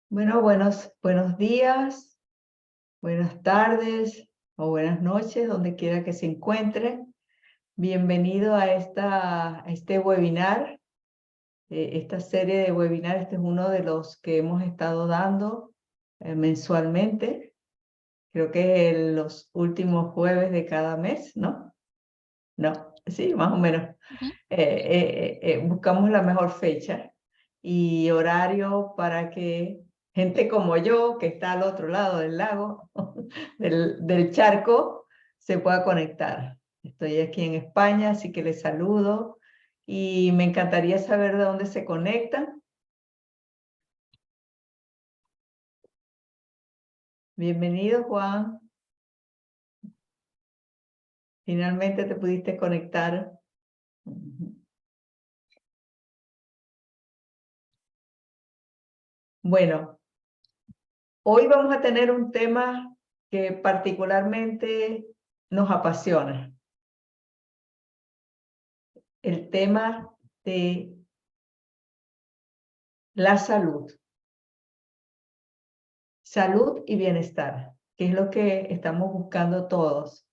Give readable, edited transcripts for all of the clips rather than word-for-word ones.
Bueno, buenos días, buenas tardes o buenas noches, donde quiera que se encuentre. Bienvenido a este webinar, esta serie de webinars. Este es uno de los que hemos estado dando mensualmente. Creo que los últimos jueves de cada mes, ¿no? No, sí, más o menos. Ujú. Buscamos la mejor fecha y horario para que gente como yo, que está al otro lado del lago, del charco, se pueda conectar. Estoy aquí en España, así que les saludo y me encantaría saber de dónde se conectan. Bienvenido, Juan. Finalmente te pudiste conectar. Bueno, hoy vamos a tener un tema que particularmente nos apasiona. El tema de la salud. Salud y bienestar, que es lo que estamos buscando todos,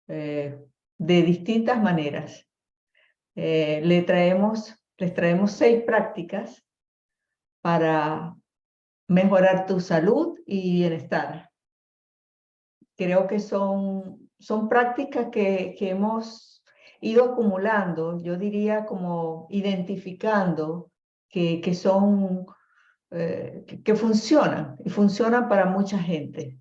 de distintas maneras. Les traemos 6 prácticas para mejorar tu salud y bienestar. Creo que son prácticas que hemos ido acumulando, yo diría como identificando que son, que funcionan y funcionan para mucha gente.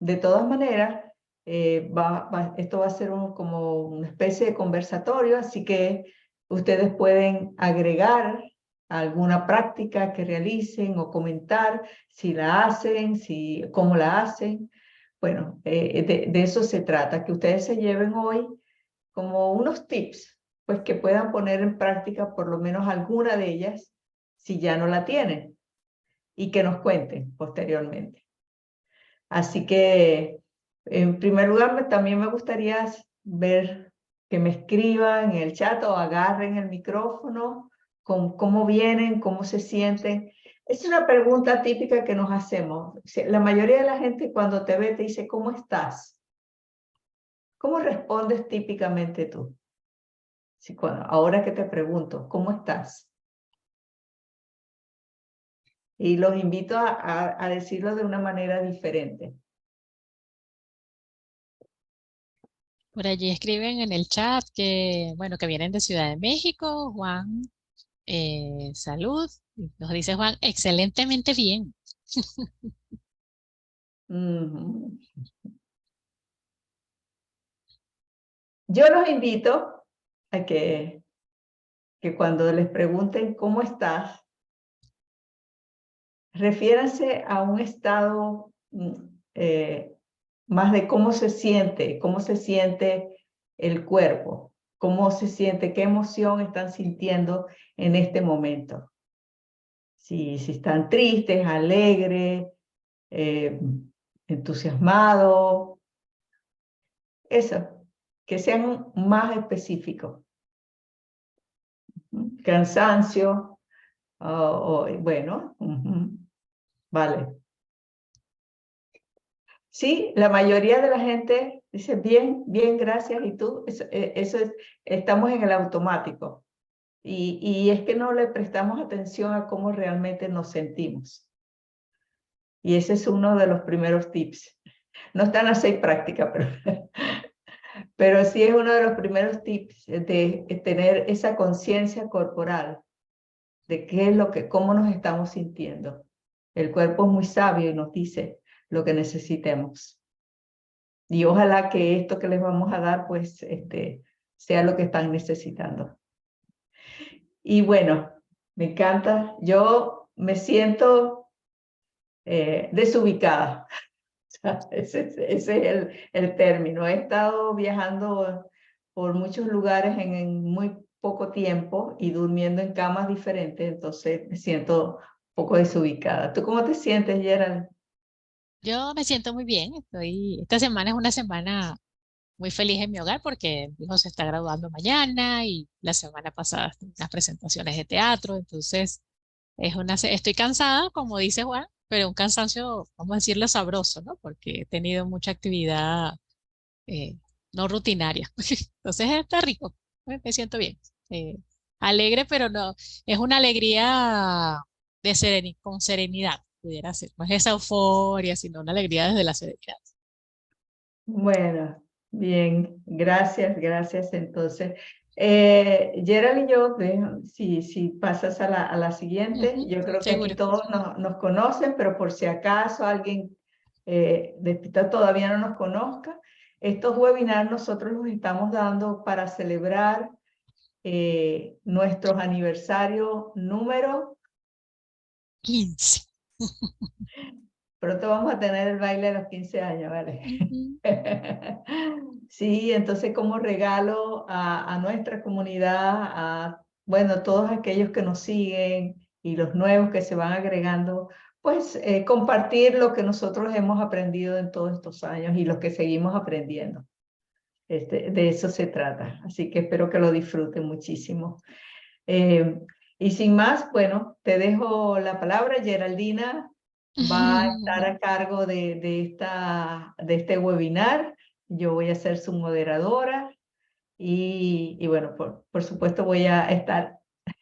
De todas maneras, esto va a ser como una especie de conversatorio, así que ustedes pueden agregar alguna práctica que realicen o comentar si la hacen, cómo la hacen. Bueno, de eso se trata, que ustedes se lleven hoy como unos tips, pues que puedan poner en práctica por lo menos alguna de ellas si ya no la tienen y que nos cuenten posteriormente. Así que, en primer lugar, también me gustaría ver que me escriban en el chat o agarren el micrófono, con cómo vienen, cómo se sienten. Es una pregunta típica que nos hacemos. La mayoría de la gente cuando te ve te dice, ¿cómo estás? ¿Cómo respondes típicamente tú? Ahora que te pregunto, ¿cómo estás? Y los invito a decirlo de una manera diferente. Por allí escriben en el chat que, bueno, que vienen de Ciudad de México. Juan, salud. Nos dice Juan, excelentemente bien. Ujú. Yo los invito a que cuando les pregunten cómo estás, refiéranse a un estado más de cómo se siente el cuerpo, cómo se siente, qué emoción están sintiendo en este momento. Si están tristes, alegres, eh, entusiasmados, eso, que sean más específicos. Cansancio, bueno, vale. Sí, la mayoría de la gente dice bien, bien, gracias, y tú, eso es, estamos en el automático. Y es que no le prestamos atención a cómo realmente nos sentimos. Y ese es uno de los primeros tips. No están las 6 prácticas, pero sí es uno de los primeros tips de tener esa conciencia corporal de qué es cómo nos estamos sintiendo. El cuerpo es muy sabio y nos dice lo que necesitemos. Y ojalá que esto que les vamos a dar, pues, sea lo que están necesitando. Y bueno, me encanta. Yo me siento desubicada. Ese es el término. He estado viajando por muchos lugares en muy poco tiempo y durmiendo en camas diferentes, entonces me siento un poco desubicada. ¿Tú cómo te sientes, Gerald? Yo me siento muy bien. Esta semana es una semana muy feliz en mi hogar porque mi hijo se está graduando mañana y la semana pasada tuve unas presentaciones de teatro. Entonces, estoy cansada, como dice Juan, pero un cansancio, vamos a decirlo, sabroso, ¿no? Porque he tenido mucha actividad eh, no rutinaria. Entonces está rico, me siento bien. Eh, Alegre, pero no, es una alegría de con serenidad, pudiera ser. No es esa euforia, sino una alegría desde la serenidad. Bueno, bien, gracias, gracias. Entonces, Gerald y yo, si pasas a la siguiente, Ujú, yo creo que aquí seguro. todos nos conocen, pero por si acaso alguien de Pita todavía no nos conozca, estos webinars nosotros los estamos dando para celebrar nuestros aniversarios número. 15. Pronto vamos a tener el baile de los 15 años, ¿vale? Ujú. Sí, entonces como regalo a nuestra comunidad, a, bueno, todos aquellos que nos siguen y los nuevos que se van agregando, pues compartir lo que nosotros hemos aprendido en todos estos años y los que seguimos aprendiendo. De eso se trata. Así que espero que lo disfruten muchísimo. Eh, y sin más, bueno, te dejo la palabra. Geraldina va a estar a cargo de este webinar. Yo voy a ser su moderadora y bueno, por supuesto voy a estar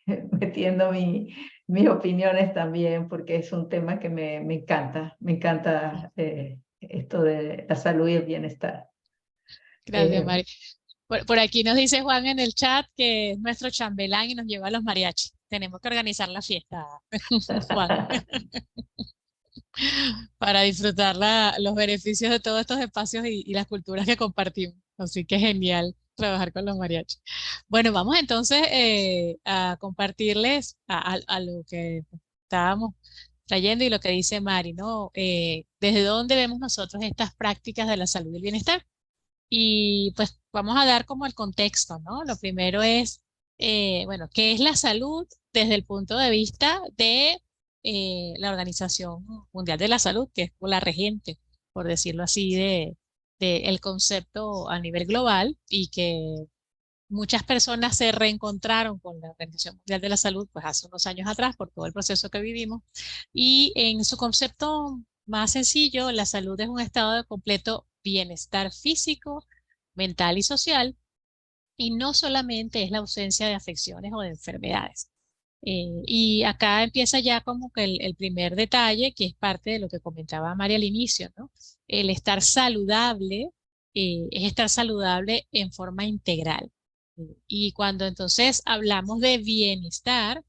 metiendo mis opiniones también porque es un tema que me encanta. Me encanta esto de la salud y el bienestar. Gracias, Eh, Mari. Por aquí nos dice Juan en el chat que es nuestro chambelán y nos lleva a los mariachis. Tenemos que organizar la fiesta, Juan, para disfrutar los beneficios de todos estos espacios y las culturas que compartimos. Así que genial trabajar con los mariachis. Bueno, vamos entonces a compartirles a lo que estábamos trayendo y lo que dice Mari, ¿no? ¿Desde dónde vemos nosotros estas prácticas de la salud y el bienestar? Y pues vamos a dar como el contexto, ¿no? Lo primero es, bueno, ¿qué es la salud desde el punto de vista de la Organización Mundial de la Salud, que es la regente, por decirlo así, de el concepto a nivel global y que muchas personas se reencontraron con la Organización Mundial de la Salud, pues hace unos años atrás, por todo el proceso que vivimos, y en su concepto más sencillo, la salud es un estado de completo bienestar físico, mental y social, y no solamente es la ausencia de afecciones o de enfermedades. Y acá empieza ya como que el primer detalle, que es parte de lo que comentaba María al inicio, ¿no? El estar saludable es estar saludable en forma integral. Y cuando entonces hablamos de bienestar,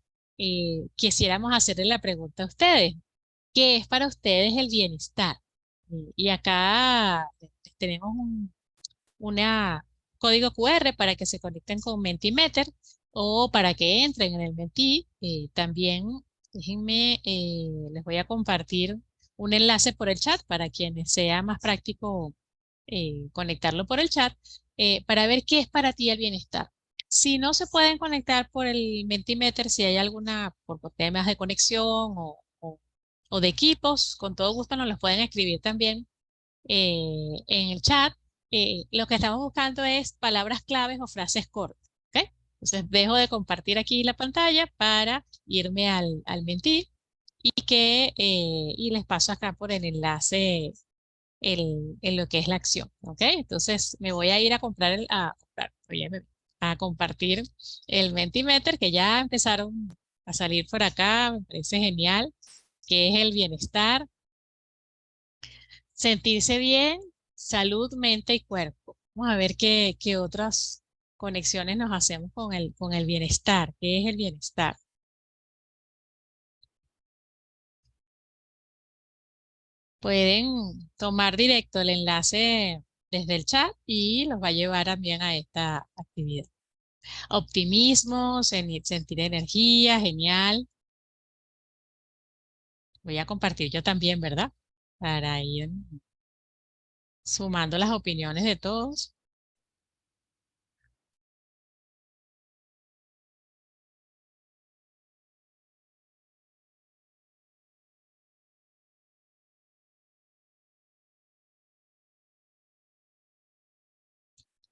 quisiéramos hacerle la pregunta a ustedes, ¿qué es para ustedes el bienestar? Y acá tenemos una código QR para que se conecten con Mentimeter o para que entren en el Menti. También déjenme, les voy a compartir un enlace por el chat para quienes sea más práctico conectarlo por el chat para ver qué es para ti el bienestar. Si no se pueden conectar por el Mentimeter, si hay alguna por temas de conexión o de equipos, con todo gusto nos los pueden escribir también en el chat. Lo que estamos buscando es palabras claves o frases cortas. ¿Ok? Entonces dejo de compartir aquí la pantalla para irme al mentir y les paso acá por el enlace en lo que es la acción. ¿Ok? Entonces me voy a ir a comprar oye, a compartir el Mentimeter que ya empezaron a salir por acá. Me parece genial, que es el bienestar. Sentirse bien, salud, mente y cuerpo. Vamos a ver qué otras conexiones nos hacemos con el bienestar. ¿Qué es el bienestar? Pueden tomar directo el enlace desde el chat y los va a llevar también a esta actividad. Optimismo, sentir energía, genial. Voy a compartir yo también, ¿verdad? Para ir sumando las opiniones de todos.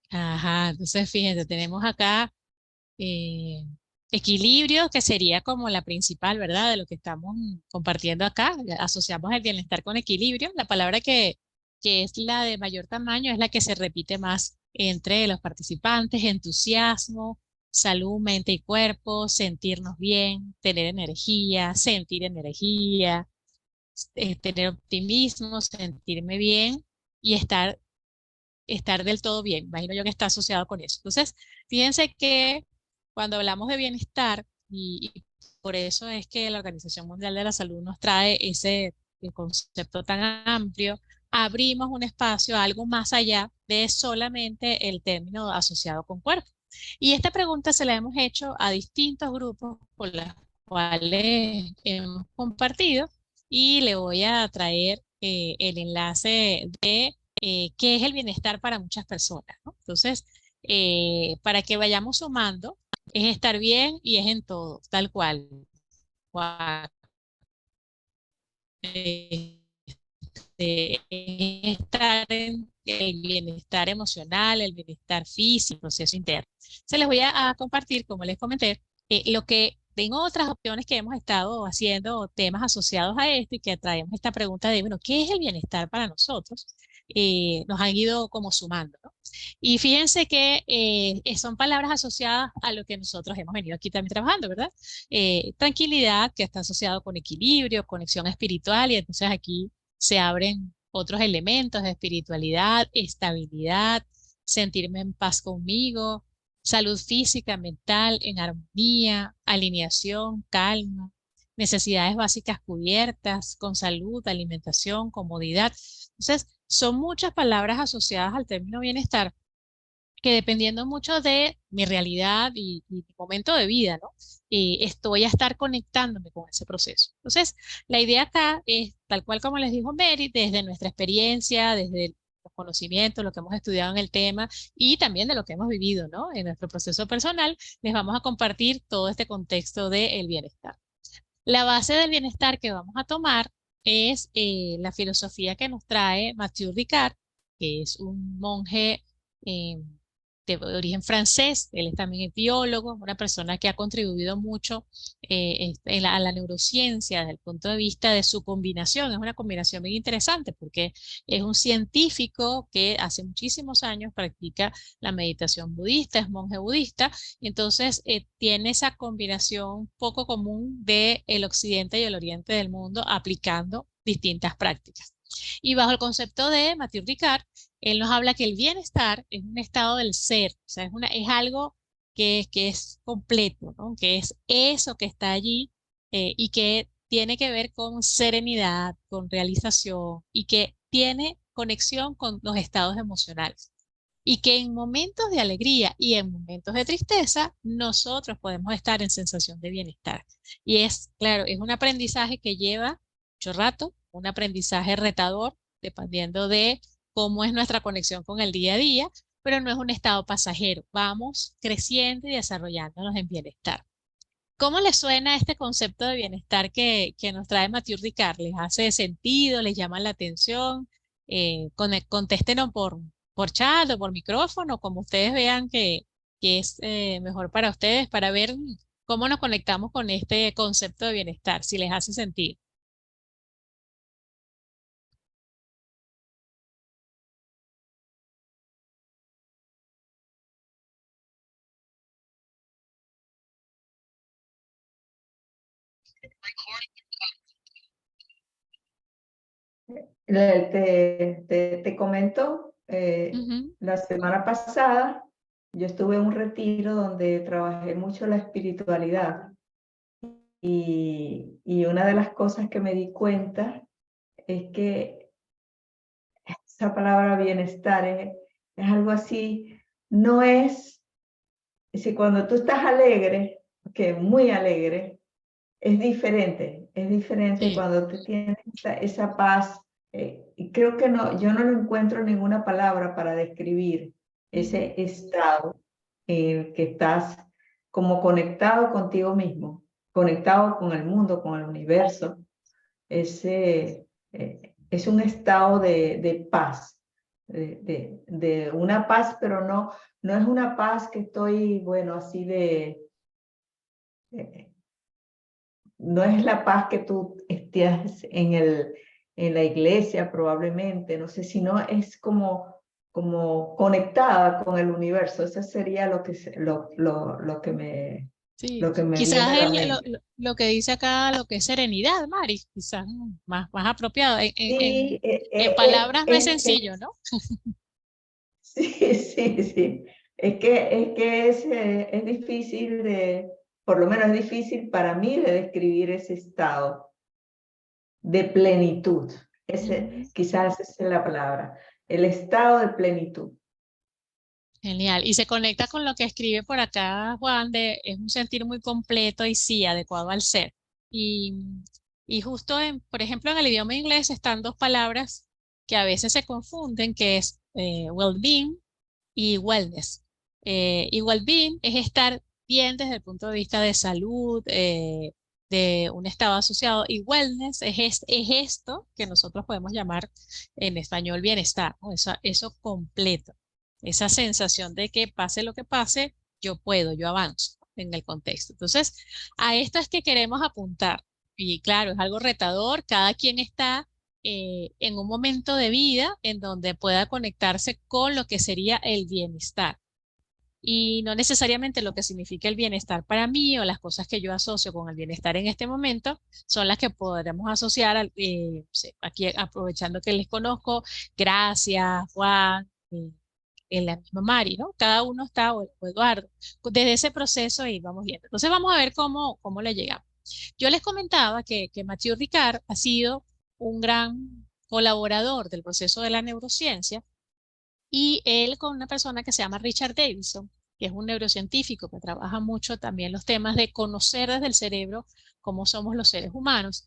Ajá, entonces fíjense, tenemos acá eh, Equilibrio, que sería como la principal, ¿verdad? De lo que estamos compartiendo acá. Asociamos el bienestar con equilibrio. La palabra que es la de mayor tamaño es la que se repite más entre los participantes. Entusiasmo, salud, mente y cuerpo, sentirnos bien, tener energía, sentir energía, tener optimismo, sentirme bien y estar del todo bien. Imagino yo que está asociado con eso. Entonces, fíjense que cuando hablamos de bienestar, y por eso es que la Organización Mundial de la Salud nos trae ese concepto tan amplio, abrimos un espacio a algo más allá de solamente el término asociado con cuerpo. Y esta pregunta se la hemos hecho a distintos grupos con los cuales hemos compartido y le voy a traer el enlace de qué es el bienestar para muchas personas, ¿no? Entonces, para que vayamos sumando, es estar bien y es en todo, tal cual. Eh, estar en el bienestar emocional, el bienestar físico, proceso interno. Se les voy a compartir, como les comenté, lo que tengo otras opciones que hemos estado haciendo, temas asociados a esto y que traemos esta pregunta de, bueno, ¿qué es el bienestar para nosotros? Nos han ido como sumando, ¿no? Y fíjense que son palabras asociadas a lo que nosotros hemos venido aquí también trabajando, ¿verdad? Tranquilidad, que está asociado con equilibrio, conexión espiritual, y entonces aquí se abren otros elementos de espiritualidad, estabilidad, sentirme en paz conmigo, salud física, mental, en armonía, alineación, calma, necesidades básicas cubiertas, con salud, alimentación, comodidad. Entonces, son muchas palabras asociadas al término bienestar que dependiendo mucho de mi realidad y mi momento de vida, ¿no? Estoy a estar conectándome con ese proceso. Entonces, la idea acá es, tal cual como les dijo Mary, desde nuestra experiencia, desde los conocimientos, lo que hemos estudiado en el tema y también de lo que hemos vivido, ¿no? En nuestro proceso personal, les vamos a compartir todo este contexto del bienestar. La base del bienestar que vamos a tomar es la filosofía que nos trae Mathieu Ricard, que es un monje eh, de origen francés. Él es también biólogo, una persona que ha contribuido mucho a la neurociencia desde el punto de vista de su combinación. Es una combinación muy interesante porque es un científico que hace muchísimos años practica la meditación budista, es monje budista, entonces tiene esa combinación poco común de el occidente y el oriente del mundo aplicando distintas prácticas. Y bajo el concepto de Mathieu Ricard, él nos habla que el bienestar es un estado del ser, o sea, es algo que es completo, ¿no? Que es eso que está allí y que tiene que ver con serenidad, con realización y que tiene conexión con los estados emocionales. Y que en momentos de alegría y en momentos de tristeza, nosotros podemos estar en sensación de bienestar. Y es, claro, es un aprendizaje que lleva mucho rato, un aprendizaje retador, dependiendo de cómo es nuestra conexión con el día a día, pero no es un estado pasajero. Vamos creciendo y desarrollándonos en bienestar. ¿Cómo les suena este concepto de bienestar que nos trae Mathieu Ricard? ¿Les hace sentido? ¿Les llama la atención? Contéstenos por chat o por micrófono, como ustedes vean que es mejor para ustedes, para ver cómo nos conectamos con este concepto de bienestar, si les hace sentido. Te comento, Ujú. la semana pasada yo estuve en un retiro donde trabajé mucho la espiritualidad y una de las cosas que me di cuenta es que esa palabra bienestar es algo así, no es decir, cuando tú estás alegre, que muy alegre, es diferente Sí. cuando tú tienes esa paz. Y creo que no, yo no lo encuentro ninguna palabra para describir Ujú. ese estado en el que estás como conectado contigo mismo, conectado con el mundo, con el universo. Es un estado de paz, de una paz, pero no, no es una paz que estoy, bueno, así eh, no es la paz que tú estés en la iglesia probablemente, no sé, sino es como conectada con el universo. Eso sería Sí, lo que me viene quizás a la mente. lo que dice acá, lo que es serenidad, Mari, quizás más apropiado. Sí, En palabras no es es que sencillo, ¿no? sí, sí, sí. Es difícil por lo menos es difícil para mí de describir ese estado de plenitud. Mm, Quizás esa es la palabra, el estado de plenitud. genial. Y se conecta con lo que escribe por acá Juan, de es un sentir muy completo y sí, adecuado al ser. Y, y justo por ejemplo, en el idioma inglés están dos palabras que a veces se confunden, que es well-being y wellness. Y well-being es estar bien desde el punto de vista de salud, de un estado asociado, y wellness es esto que nosotros podemos llamar en español bienestar, ¿no? Eso completo, esa sensación de que pase lo que pase, yo puedo, yo avanzo en el contexto. Entonces, a esto es que queremos apuntar. Y claro, es algo retador, cada quien está en un momento de vida en donde pueda conectarse con lo que sería el bienestar. Y no necesariamente lo que significa el bienestar para mí o las cosas que yo asocio con el bienestar en este momento son las que podremos asociar, no sé, aquí aprovechando que les conozco, gracias, Juan, en la misma Mari, ¿no? Cada uno está, o Eduardo, desde ese proceso y vamos viendo. Entonces vamos a ver cómo le llegamos. Yo les comentaba que Mathieu Ricard ha sido un gran colaborador del proceso de la neurociencia y él con una persona que se llama Richard Davidson, que es un neurocientífico que trabaja mucho también los temas de conocer desde el cerebro cómo somos los seres humanos,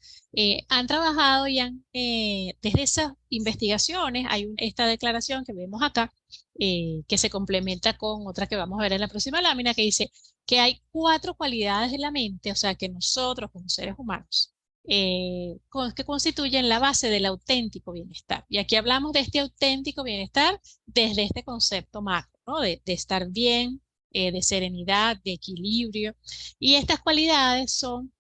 han trabajado y desde esas investigaciones, hay esta declaración que vemos acá, que se complementa con otra que vamos a ver en la próxima lámina, que dice que hay 4 cualidades de la mente, o sea, que nosotros como seres humanos que constituyen la base del auténtico bienestar. Y aquí hablamos de este auténtico bienestar desde este concepto macro, ¿no? De estar bien, de serenidad, de equilibrio. Y estas cualidades son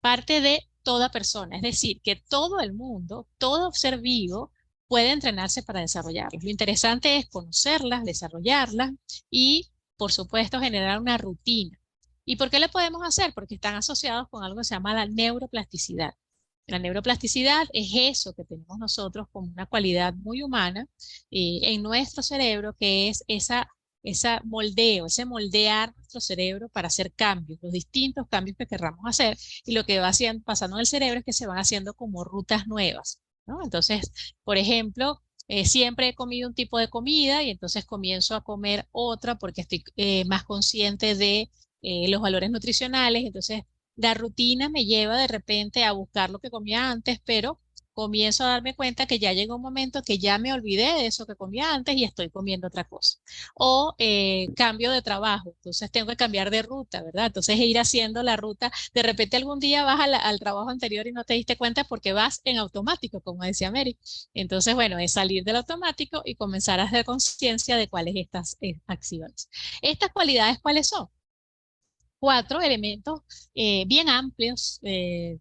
parte de toda persona, es decir, que todo el mundo, todo ser vivo, puede entrenarse para desarrollarlas. Lo interesante es conocerlas, desarrollarlas y, por supuesto, generar una rutina. ¿Y por qué lo podemos hacer? Porque están asociados con algo que se llama la neuroplasticidad. La neuroplasticidad es eso que tenemos nosotros como una cualidad muy humana en nuestro cerebro, que es esa moldeo, ese moldear nuestro cerebro para hacer cambios, los distintos cambios que querramos hacer, y lo que va pasando en el cerebro es que se van haciendo como rutas nuevas, ¿no? Entonces, por ejemplo, siempre he comido un tipo de comida y entonces comienzo a comer otra porque estoy más consciente de los valores nutricionales, entonces la rutina me lleva de repente a buscar lo que comía antes, pero comienzo a darme cuenta que ya llegó un momento que ya me olvidé de eso que comía antes y estoy comiendo otra cosa. O cambio de trabajo, entonces tengo que cambiar de ruta, ¿verdad? Entonces ir haciendo la ruta, de repente algún día vas al trabajo anterior y no te diste cuenta porque vas en automático, como decía Mary. Entonces, bueno, es salir del automático y comenzar a hacer conciencia de cuáles estas acciones. Estas cualidades, ¿cuáles son? 4 elementos bien amplios,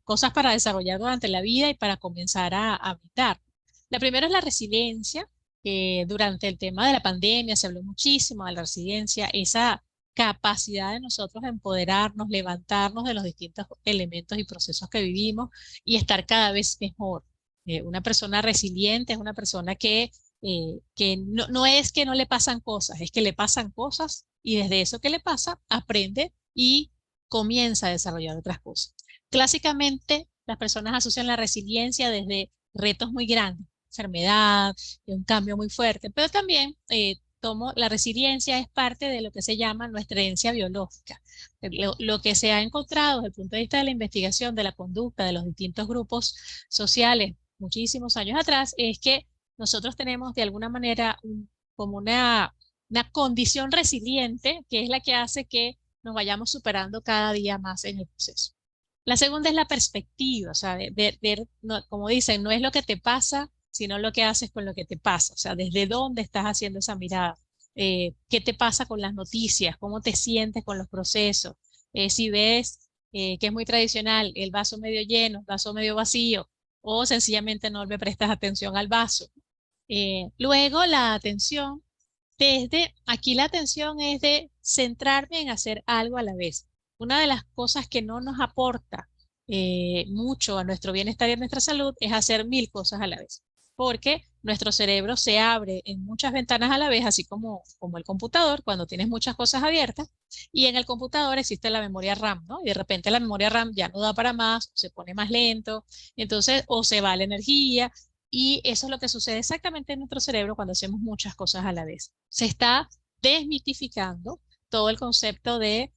cosas para desarrollar durante la vida y para comenzar a habitar. La primera es la resiliencia. Durante el tema de la pandemia se habló muchísimo de la resiliencia, esa capacidad de nosotros de empoderarnos, levantarnos de los distintos elementos y procesos que vivimos y estar cada vez mejor. Una persona resiliente es una persona que no es que no le pasan cosas, es que le pasan cosas y desde eso que le pasa aprende y comienza a desarrollar otras cosas. Clásicamente, las personas asocian la resiliencia desde retos muy grandes, enfermedad, un cambio muy fuerte, pero también la resiliencia es parte de lo que se llama nuestra herencia biológica. Lo que se ha encontrado desde el punto de vista de la investigación de la conducta de los distintos grupos sociales muchísimos años atrás es que nosotros tenemos de alguna manera como una condición resiliente que es la que hace que nos vayamos superando cada día más en el proceso. La segunda es la perspectiva, o sea, ver no, como dicen, no es lo que te pasa, sino lo que haces con lo que te pasa, o sea, desde dónde estás haciendo esa mirada, qué te pasa con las noticias, cómo te sientes con los procesos, Si ves que es muy tradicional, el vaso medio lleno, vaso medio vacío, o sencillamente no le prestas atención al vaso. Luego la atención, aquí la atención es de centrarme en hacer algo a la vez. Una de las cosas que no nos aporta mucho a nuestro bienestar y a nuestra salud es hacer mil cosas a la vez, porque nuestro cerebro se abre en muchas ventanas a la vez, así como el computador, cuando tienes muchas cosas abiertas, y en el computador existe la memoria RAM, ¿no? Y de repente la memoria RAM ya no da para más, se pone más lento, entonces o se va la energía, y eso es lo que sucede exactamente en nuestro cerebro cuando hacemos muchas cosas a la vez. Se está desmitificando todo el concepto de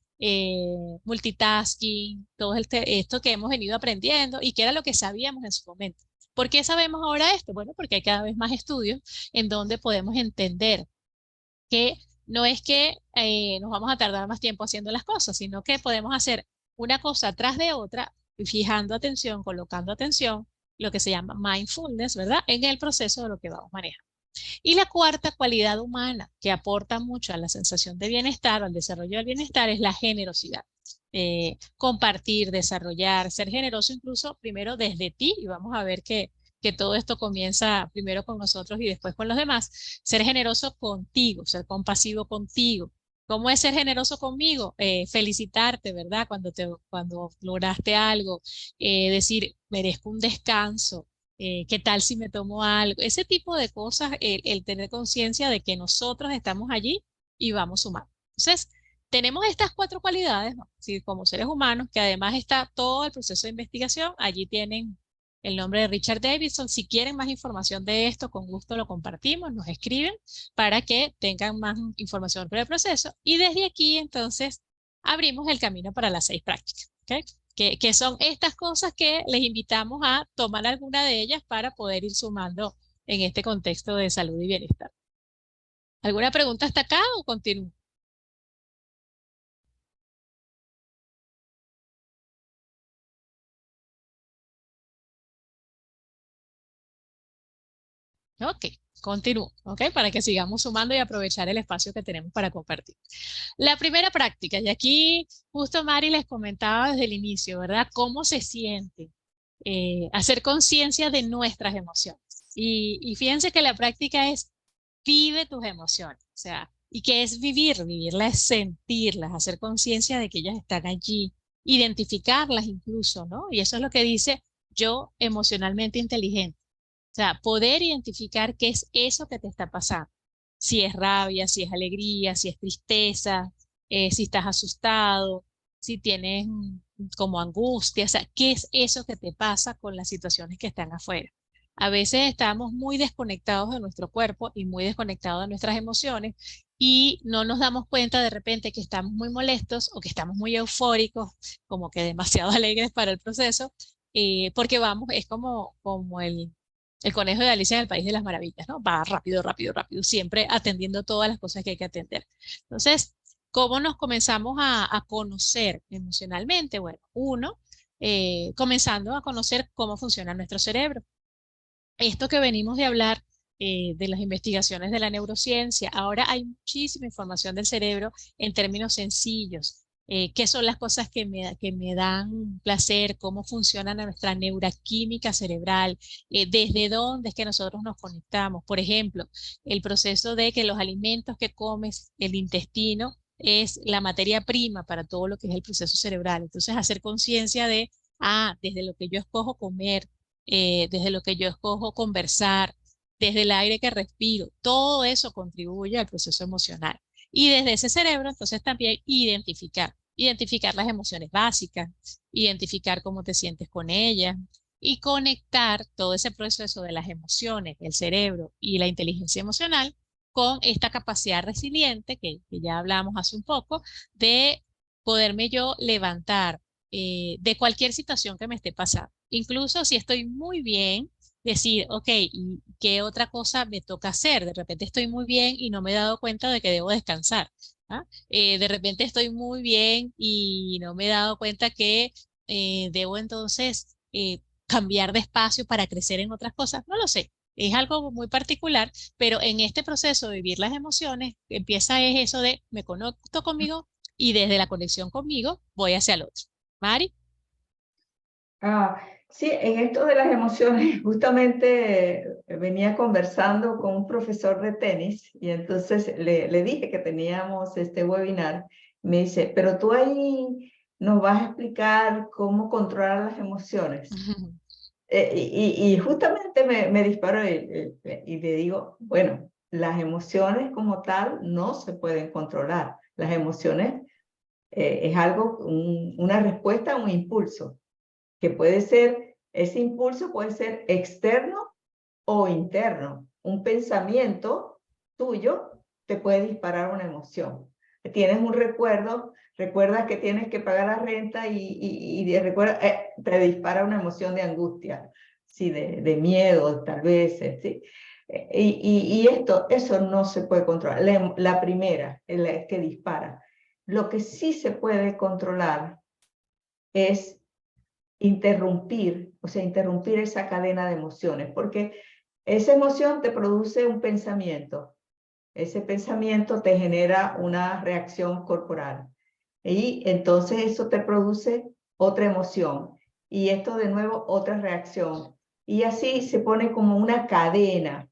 multitasking, todo esto que hemos venido aprendiendo y que era lo que sabíamos en su momento. ¿Por qué sabemos ahora esto? Bueno, porque hay cada vez más estudios en donde podemos entender que no es que nos vamos a tardar más tiempo haciendo las cosas, sino que podemos hacer una cosa tras de otra, fijando atención, colocando atención, lo que se llama mindfulness, ¿verdad? En el proceso de lo que vamos manejando. Y la cuarta cualidad humana que aporta mucho a la sensación de bienestar, al desarrollo del bienestar, es la generosidad. Compartir, desarrollar, ser generoso incluso primero desde ti, y vamos a ver que todo esto comienza primero con nosotros y después con los demás. Ser generoso contigo, ser compasivo contigo. ¿Cómo es ser generoso conmigo? Felicitarte, ¿verdad? Cuando lograste algo, decir, merezco un descanso, qué tal si me tomo algo, ese tipo de cosas, el tener conciencia de que nosotros estamos allí y vamos sumando. Entonces, tenemos estas cuatro cualidades, ¿no? Sí, como seres humanos, que además está todo el proceso de investigación, allí tienen el nombre de Richard Davidson. Si quieren más información de esto, con gusto lo compartimos, nos escriben para que tengan más información sobre el proceso. Y desde aquí, entonces, abrimos el camino para las 6 prácticas. ¿Okay? Que son estas cosas que les invitamos a tomar alguna de ellas para poder ir sumando en este contexto de salud y bienestar. ¿Alguna pregunta hasta acá o continúo? Ok, continúo, ¿ok? Para que sigamos sumando y aprovechar el espacio que tenemos para compartir. La primera práctica, y aquí justo Mari les comentaba desde el inicio, ¿verdad? ¿Cómo se siente hacer conciencia de nuestras emociones? Y fíjense que la práctica es vive tus emociones, o sea, ¿y qué es vivir? Vivirlas es sentirlas, hacer conciencia de que ellas están allí, identificarlas incluso, ¿no? Y eso es lo que dice yo emocionalmente inteligente. O sea, poder identificar qué es eso que te está pasando. Si es rabia, si es alegría, si es tristeza, si estás asustado, si tienes como angustia, o sea, qué es eso que te pasa con las situaciones que están afuera. A veces estamos muy desconectados de nuestro cuerpo y muy desconectados de nuestras emociones y no nos damos cuenta de repente que estamos muy molestos o que estamos muy eufóricos, como que demasiado alegres para el proceso, porque vamos, es como el conejo de Alicia en el País de las Maravillas, ¿no? Va rápido, rápido, rápido, siempre atendiendo todas las cosas que hay que atender. Entonces, ¿cómo nos comenzamos a conocer emocionalmente? Bueno, uno, comenzando a conocer cómo funciona nuestro cerebro. Esto que venimos de hablar de las investigaciones de la neurociencia, ahora hay muchísima información del cerebro en términos sencillos. ¿Qué son las cosas que me dan placer? ¿Cómo funciona nuestra neuroquímica cerebral? ¿Desde dónde es que nosotros nos conectamos? Por ejemplo, el proceso de que los alimentos que comes, el intestino, es la materia prima para todo lo que es el proceso cerebral. Entonces, hacer conciencia de, desde lo que yo escojo comer, desde lo que yo escojo conversar, desde el aire que respiro, todo eso contribuye al proceso emocional. Y desde ese cerebro, entonces también identificar las emociones básicas, identificar cómo te sientes con ellas y conectar todo ese proceso de las emociones, el cerebro y la inteligencia emocional con esta capacidad resiliente que ya hablamos hace un poco, de poderme yo levantar de cualquier situación que me esté pasando. Incluso si estoy muy bien, decir, ok, ¿y qué otra cosa me toca hacer? De repente estoy muy bien y no me he dado cuenta de que debo descansar. ¿Ah? De repente estoy muy bien y no me he dado cuenta que debo entonces cambiar de espacio para crecer en otras cosas. No lo sé. Es algo muy particular, pero en este proceso de vivir las emociones empieza es eso de me conecto conmigo y desde la conexión conmigo voy hacia el otro. Mari. Ah, sí, en esto de las emociones, justamente venía conversando con un profesor de tenis y entonces le dije que teníamos este webinar. Me dice, pero tú ahí nos vas a explicar cómo controlar las emociones. Y justamente me disparó y le digo, bueno, las emociones como tal no se pueden controlar. Las emociones es algo, una respuesta a un impulso que puede ser, ese impulso puede ser externo o interno. Un pensamiento tuyo te puede disparar una emoción. Tienes un recuerdo, recuerdas que tienes que pagar la renta recuerda, te dispara una emoción de angustia, sí, de miedo, tal vez, sí. Eso no se puede controlar. La primera es la que dispara. Lo que sí se puede controlar es interrumpir, o sea, interrumpir esa cadena de emociones, porque esa emoción te produce un pensamiento, ese pensamiento te genera una reacción corporal y entonces eso te produce otra emoción y esto de nuevo otra reacción y así se pone como una cadena.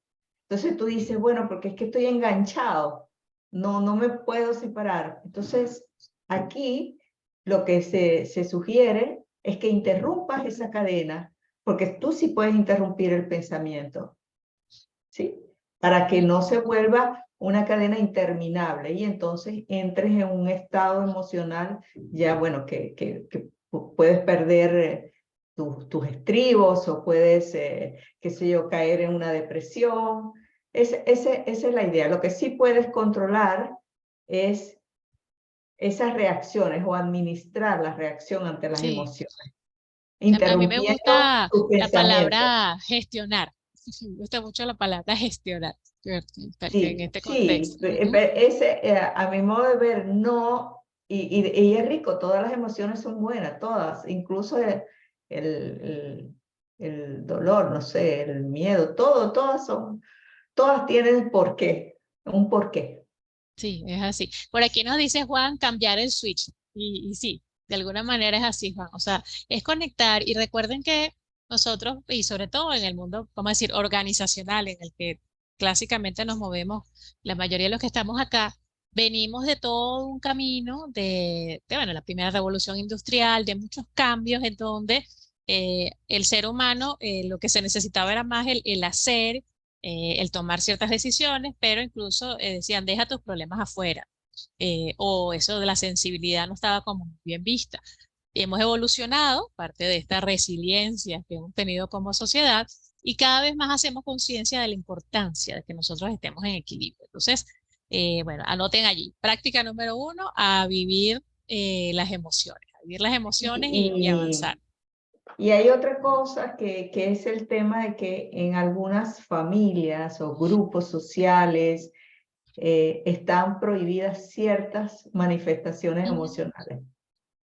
Entonces tú dices, bueno, porque es que estoy enganchado, no me puedo separar. Entonces aquí lo que se sugiere es que interrumpas esa cadena, porque tú sí puedes interrumpir el pensamiento, ¿sí? Para que no se vuelva una cadena interminable y entonces entres en un estado emocional ya, bueno, que puedes perder tus estribos o puedes, qué sé yo, caer en una depresión. Esa es la idea. Lo que sí puedes controlar es esas reacciones o administrar la reacción ante las Sí, emociones, a mí me interrumpiendo gusta tus la pensamientos. palabra gestionar. Me gusta mucho la palabra gestionar, ¿cierto? En Sí, este sí, contexto. Ujú. ese, a mi modo de ver, no, y es rico, todas las emociones son buenas, todas, incluso el, el dolor, no sé, el miedo, todas tienen porqué, un porqué. Sí, es así. Por aquí nos dice Juan cambiar el switch. Y sí, de alguna manera es así, Juan. O sea, es conectar. Y recuerden que nosotros, y sobre todo en el mundo, vamos a decir, organizacional, en el que clásicamente nos movemos, la mayoría de los que estamos acá, venimos de todo un camino bueno, la primera revolución industrial, de muchos cambios en donde el ser humano lo que se necesitaba era más el hacer el tomar ciertas decisiones, pero incluso decían, deja tus problemas afuera, o eso de la sensibilidad no estaba como muy bien vista. Y hemos evolucionado, parte de esta resiliencia que hemos tenido como sociedad, y cada vez más hacemos conciencia de la importancia de que nosotros estemos en equilibrio. Entonces, bueno, anoten allí, práctica número 1, a vivir a vivir las emociones y Y, avanzar. y hay otra cosa que es el tema de que en algunas familias o grupos sociales están prohibidas ciertas manifestaciones Ujú, emocionales.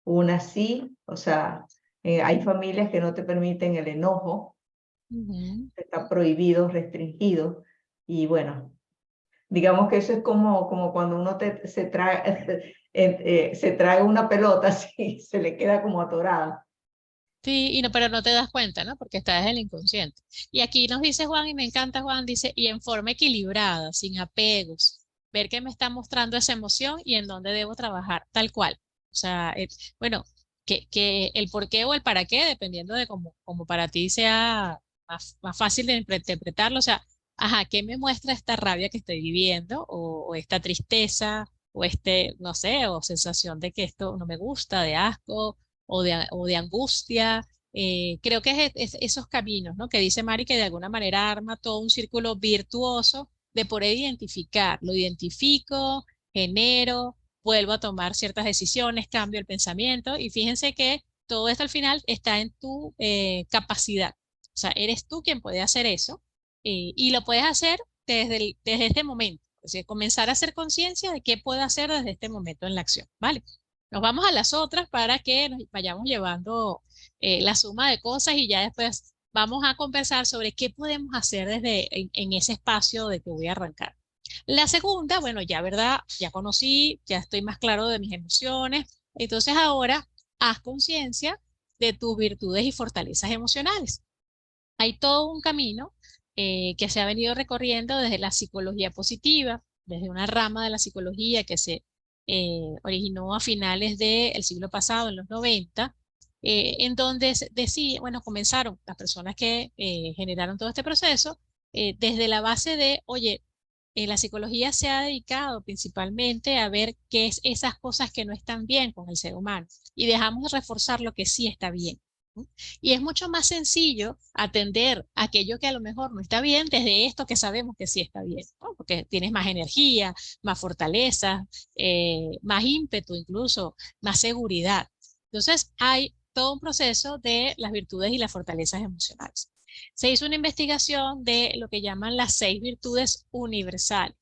Una sí, o sea, hay familias que no te permiten el enojo, ujú. está prohibido, restringido, y bueno, digamos que eso es como cuando uno se traga una pelota así, se le queda como atorada. Sí, pero no te das cuenta, ¿no? Porque está desde el inconsciente. Y aquí nos dice Juan, y me encanta Juan, dice, y en forma equilibrada, sin apegos, ver qué me está mostrando esa emoción y en dónde debo trabajar, tal cual. O sea, bueno, que el por qué o el para qué, dependiendo de cómo para ti sea más fácil de interpretarlo. O sea, ajá, ¿qué me muestra esta rabia que estoy viviendo? O esta tristeza, o no sé, o sensación de que esto no me gusta, de asco o de angustia. Creo que es esos caminos, ¿no? Que dice Mari que de alguna manera arma todo un círculo virtuoso de poder identificar. Lo identifico, genero, vuelvo a tomar ciertas decisiones, cambio el pensamiento y fíjense que todo esto al final está en tu capacidad. O sea, eres tú quien puede hacer eso y lo puedes hacer desde este momento. O sea, comenzar a hacer conciencia de qué puedo hacer desde este momento en la acción, ¿vale? Nos vamos a las otras para que nos vayamos llevando la suma de cosas y ya después vamos a conversar sobre qué podemos hacer en ese espacio de que voy a arrancar. La segunda, bueno, ya, ¿verdad? Ya conocí, ya estoy más claro de mis emociones. Entonces ahora haz conciencia de tus virtudes y fortalezas emocionales. Hay todo un camino que se ha venido recorriendo desde la psicología positiva, desde una rama de la psicología que se originó a finales del siglo pasado, en los 90, en donde bueno, comenzaron las personas que generaron todo este proceso desde la base de, oye, la psicología se ha dedicado principalmente a ver qué es esas cosas que no están bien con el ser humano y dejamos de reforzar lo que sí está bien. ¿No? Y es mucho más sencillo atender aquello que a lo mejor no está bien desde esto que sabemos que sí está bien, ¿no? Porque tienes más energía, más fortaleza, más ímpetu incluso, más seguridad. Entonces hay todo un proceso de las virtudes y las fortalezas emocionales. Se hizo una investigación de lo que llaman las 6 virtudes universales.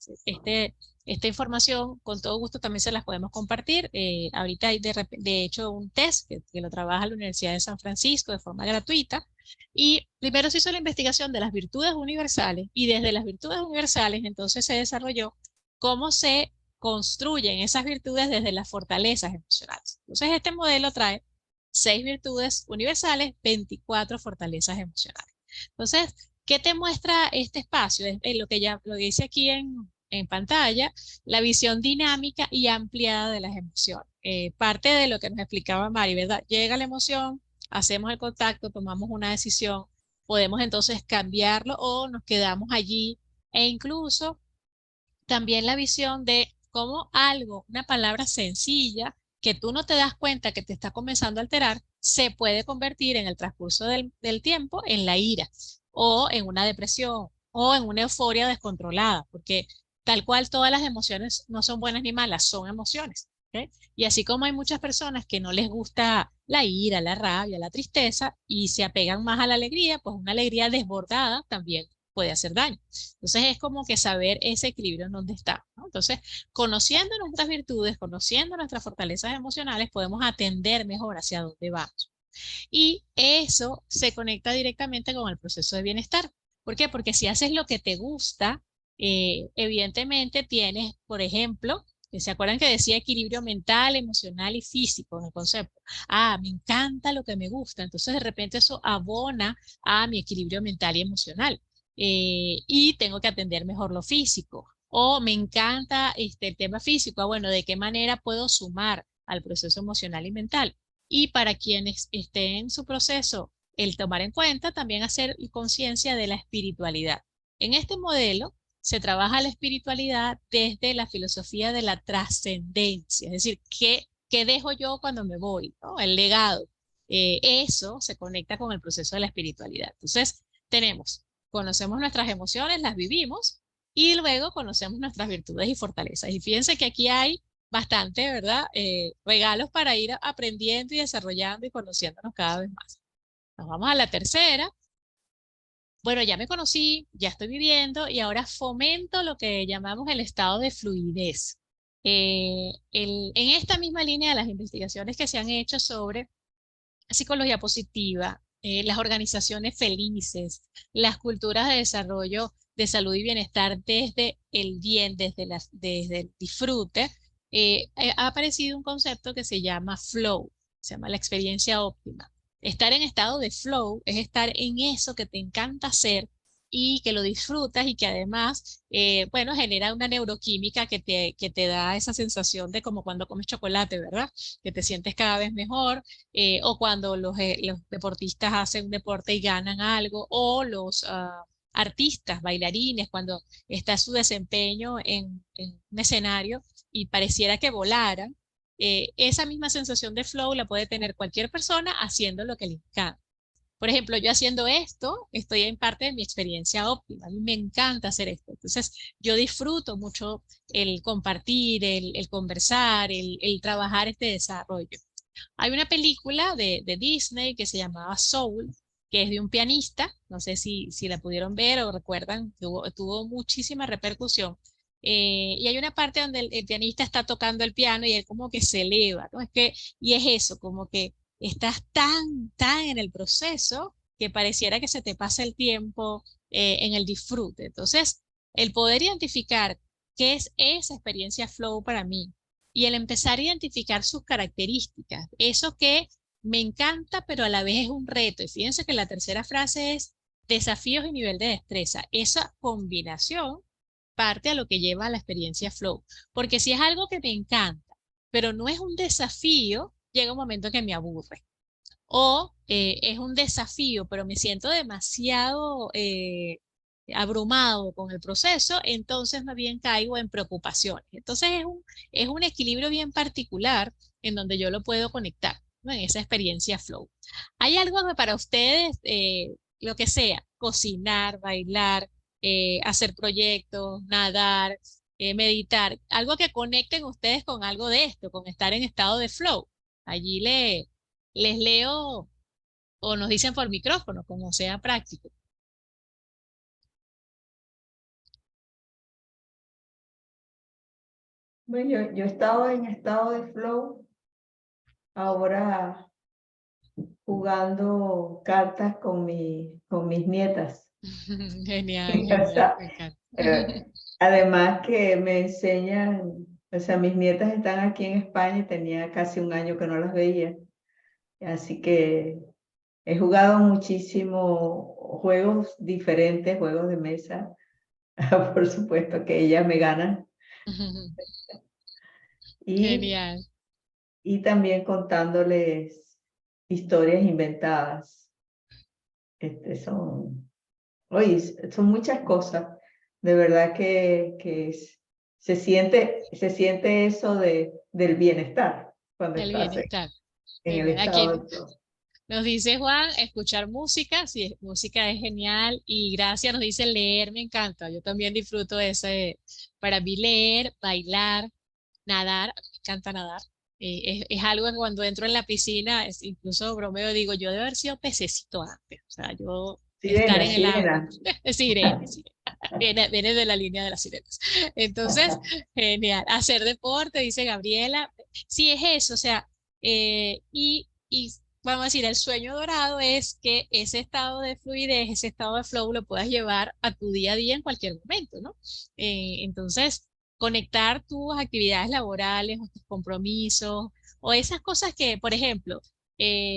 Esta información, con todo gusto, también se las podemos compartir. Ahorita hay de hecho un test que lo trabaja la Universidad de San Francisco de forma gratuita. Y primero se hizo la investigación de las virtudes universales y desde las virtudes universales entonces se desarrolló cómo se construyen esas virtudes desde las fortalezas emocionales. Entonces este modelo trae 6 virtudes universales, 24 fortalezas emocionales. Entonces, ¿qué te muestra este espacio? Es lo que ya lo dice aquí en pantalla, la visión dinámica y ampliada de las emociones. Parte de lo que nos explicaba Mari, ¿verdad? Llega la emoción, hacemos el contacto, tomamos una decisión, podemos entonces cambiarlo o nos quedamos allí e incluso también la visión de cómo algo, una palabra sencilla, que tú no te das cuenta que te está comenzando a alterar, se puede convertir en el transcurso del tiempo en la ira o en una depresión o en una euforia descontrolada, porque tal cual todas las emociones no son buenas ni malas, son emociones. ¿Ok? Y así como hay muchas personas que no les gusta la ira, la rabia, la tristeza y se apegan más a la alegría, pues una alegría desbordada también puede hacer daño. Entonces es como que saber ese equilibrio en dónde está, ¿no? Entonces, conociendo nuestras virtudes, conociendo nuestras fortalezas emocionales, podemos atender mejor hacia dónde vamos. Y eso se conecta directamente con el proceso de bienestar. ¿Por qué? Porque si haces lo que te gusta, evidentemente tienes, por ejemplo, ¿se acuerdan que decía equilibrio mental, emocional y físico en el concepto? Ah, me encanta lo que me gusta, entonces de repente eso abona a mi equilibrio mental y emocional. Y tengo que atender mejor lo físico. O me encanta el tema físico, bueno, ¿de qué manera puedo sumar al proceso emocional y mental? Y para quienes estén en su proceso, el tomar en cuenta también hacer conciencia de la espiritualidad. En este modelo se trabaja la espiritualidad desde la filosofía de la trascendencia, es decir, ¿qué dejo yo cuando me voy? ¿No? El legado. Eso se conecta con el proceso de la espiritualidad. Entonces, conocemos nuestras emociones, las vivimos y luego conocemos nuestras virtudes y fortalezas. Y fíjense que aquí hay bastante, ¿verdad? Regalos para ir aprendiendo y desarrollando y conociéndonos cada vez más. Nos vamos a la tercera. Bueno, ya me conocí, ya estoy viviendo y ahora fomento lo que llamamos el estado de fluidez. En esta misma línea de las investigaciones que se han hecho sobre psicología positiva, las organizaciones felices, las culturas de desarrollo de salud y bienestar desde el bien, desde el disfrute, ha aparecido un concepto que se llama flow, se llama la experiencia óptima. Estar en estado de flow es estar en eso que te encanta hacer y que lo disfrutas y que además, bueno, genera una neuroquímica que te da esa sensación de como cuando comes chocolate, ¿verdad? Que te sientes cada vez mejor, o cuando los deportistas hacen un deporte y ganan algo, o los artistas, bailarines, cuando está su desempeño en un escenario y pareciera que volaran, esa misma sensación de flow la puede tener cualquier persona haciendo lo que le encanta. Por ejemplo, yo haciendo esto, estoy en parte de mi experiencia óptima. A mí me encanta hacer esto. Entonces, yo disfruto mucho el compartir, el conversar, el trabajar este desarrollo. Hay una película de Disney que se llamaba Soul, que es de un pianista, no sé si la pudieron ver o recuerdan, tuvo muchísima repercusión. Y hay una parte donde el pianista está tocando el piano y él como que se eleva, ¿no? Y es eso, como que estás tan en el proceso que pareciera que se te pasa el tiempo en el disfrute. Entonces, el poder identificar qué es esa experiencia flow para mí y el empezar a identificar sus características, eso que me encanta, pero a la vez es un reto. Y fíjense que la tercera frase es desafíos y nivel de destreza. Esa combinación parte a lo que lleva a la experiencia flow. Porque si es algo que me encanta, pero no es un desafío, llega un momento que me aburre. O es un desafío, pero me siento demasiado abrumado con el proceso, entonces más bien caigo en preocupaciones. Entonces es un equilibrio bien particular en donde yo lo puedo conectar, ¿no? En esa experiencia flow. ¿Hay algo que para ustedes, lo que sea, cocinar, bailar, hacer proyectos, nadar, meditar, algo que conecten ustedes con algo de esto, con estar en estado de flow? Allí les leo o nos dicen por micrófono, como sea práctico. Bueno, yo he estado en estado de flow ahora jugando cartas con mis nietas. Genial, O genial, sea, me encanta. además que me enseñan, o sea, mis nietas están aquí en España y tenía casi un año que no las veía. Así que he jugado muchísimo juegos diferentes, juegos de mesa. Por supuesto que ellas me ganan. Y, Genial. y también contándoles historias inventadas. Son, oye, son muchas cosas. De verdad se siente eso del bienestar cuando El estás bienestar. en el Genial. estado Aquí de flow. nos dice Juan, escuchar música, sí, música es genial. Y gracias, nos dice leer, me encanta. Yo también disfruto de ese, para mí leer, bailar, nadar, me encanta nadar. Es algo que cuando entro en la piscina, incluso bromeo, digo, yo debo haber sido pececito antes. O sea, yo estar Sirena, en el agua. sirena. Sirena, sirena. Viene de la línea de las sirenas. Entonces, genial. Hacer deporte, dice Gabriela. Sí, es eso. O sea, y vamos a decir, el sueño dorado es que ese estado de fluidez, ese estado de flow lo puedas llevar a tu día a día en cualquier momento, ¿no? Entonces, conectar tus actividades laborales o tus compromisos o esas cosas que, por ejemplo,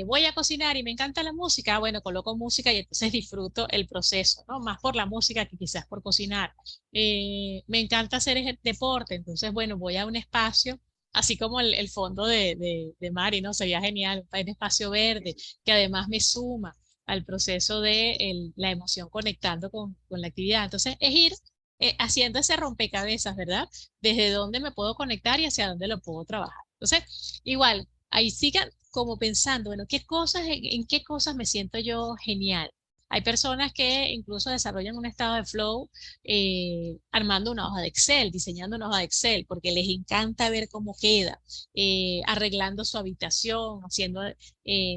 voy a cocinar y me encanta la música, bueno, coloco música y entonces disfruto el proceso, ¿no? Más por la música que quizás por cocinar. Me encanta hacer deporte, entonces, bueno, voy a un espacio, así como el fondo de Mari, ¿no? Sería genial, un espacio verde que además me suma al proceso de la emoción conectando con la actividad. Entonces, es ir haciendo ese rompecabezas, ¿verdad? Desde dónde me puedo conectar y hacia dónde lo puedo trabajar. Entonces, igual, ahí sigan como pensando, bueno, ¿qué cosas, en qué cosas me siento yo genial? Hay personas que incluso desarrollan un estado de flow armando una hoja de Excel, diseñando una hoja de Excel, porque les encanta ver cómo queda, arreglando su habitación, haciendo,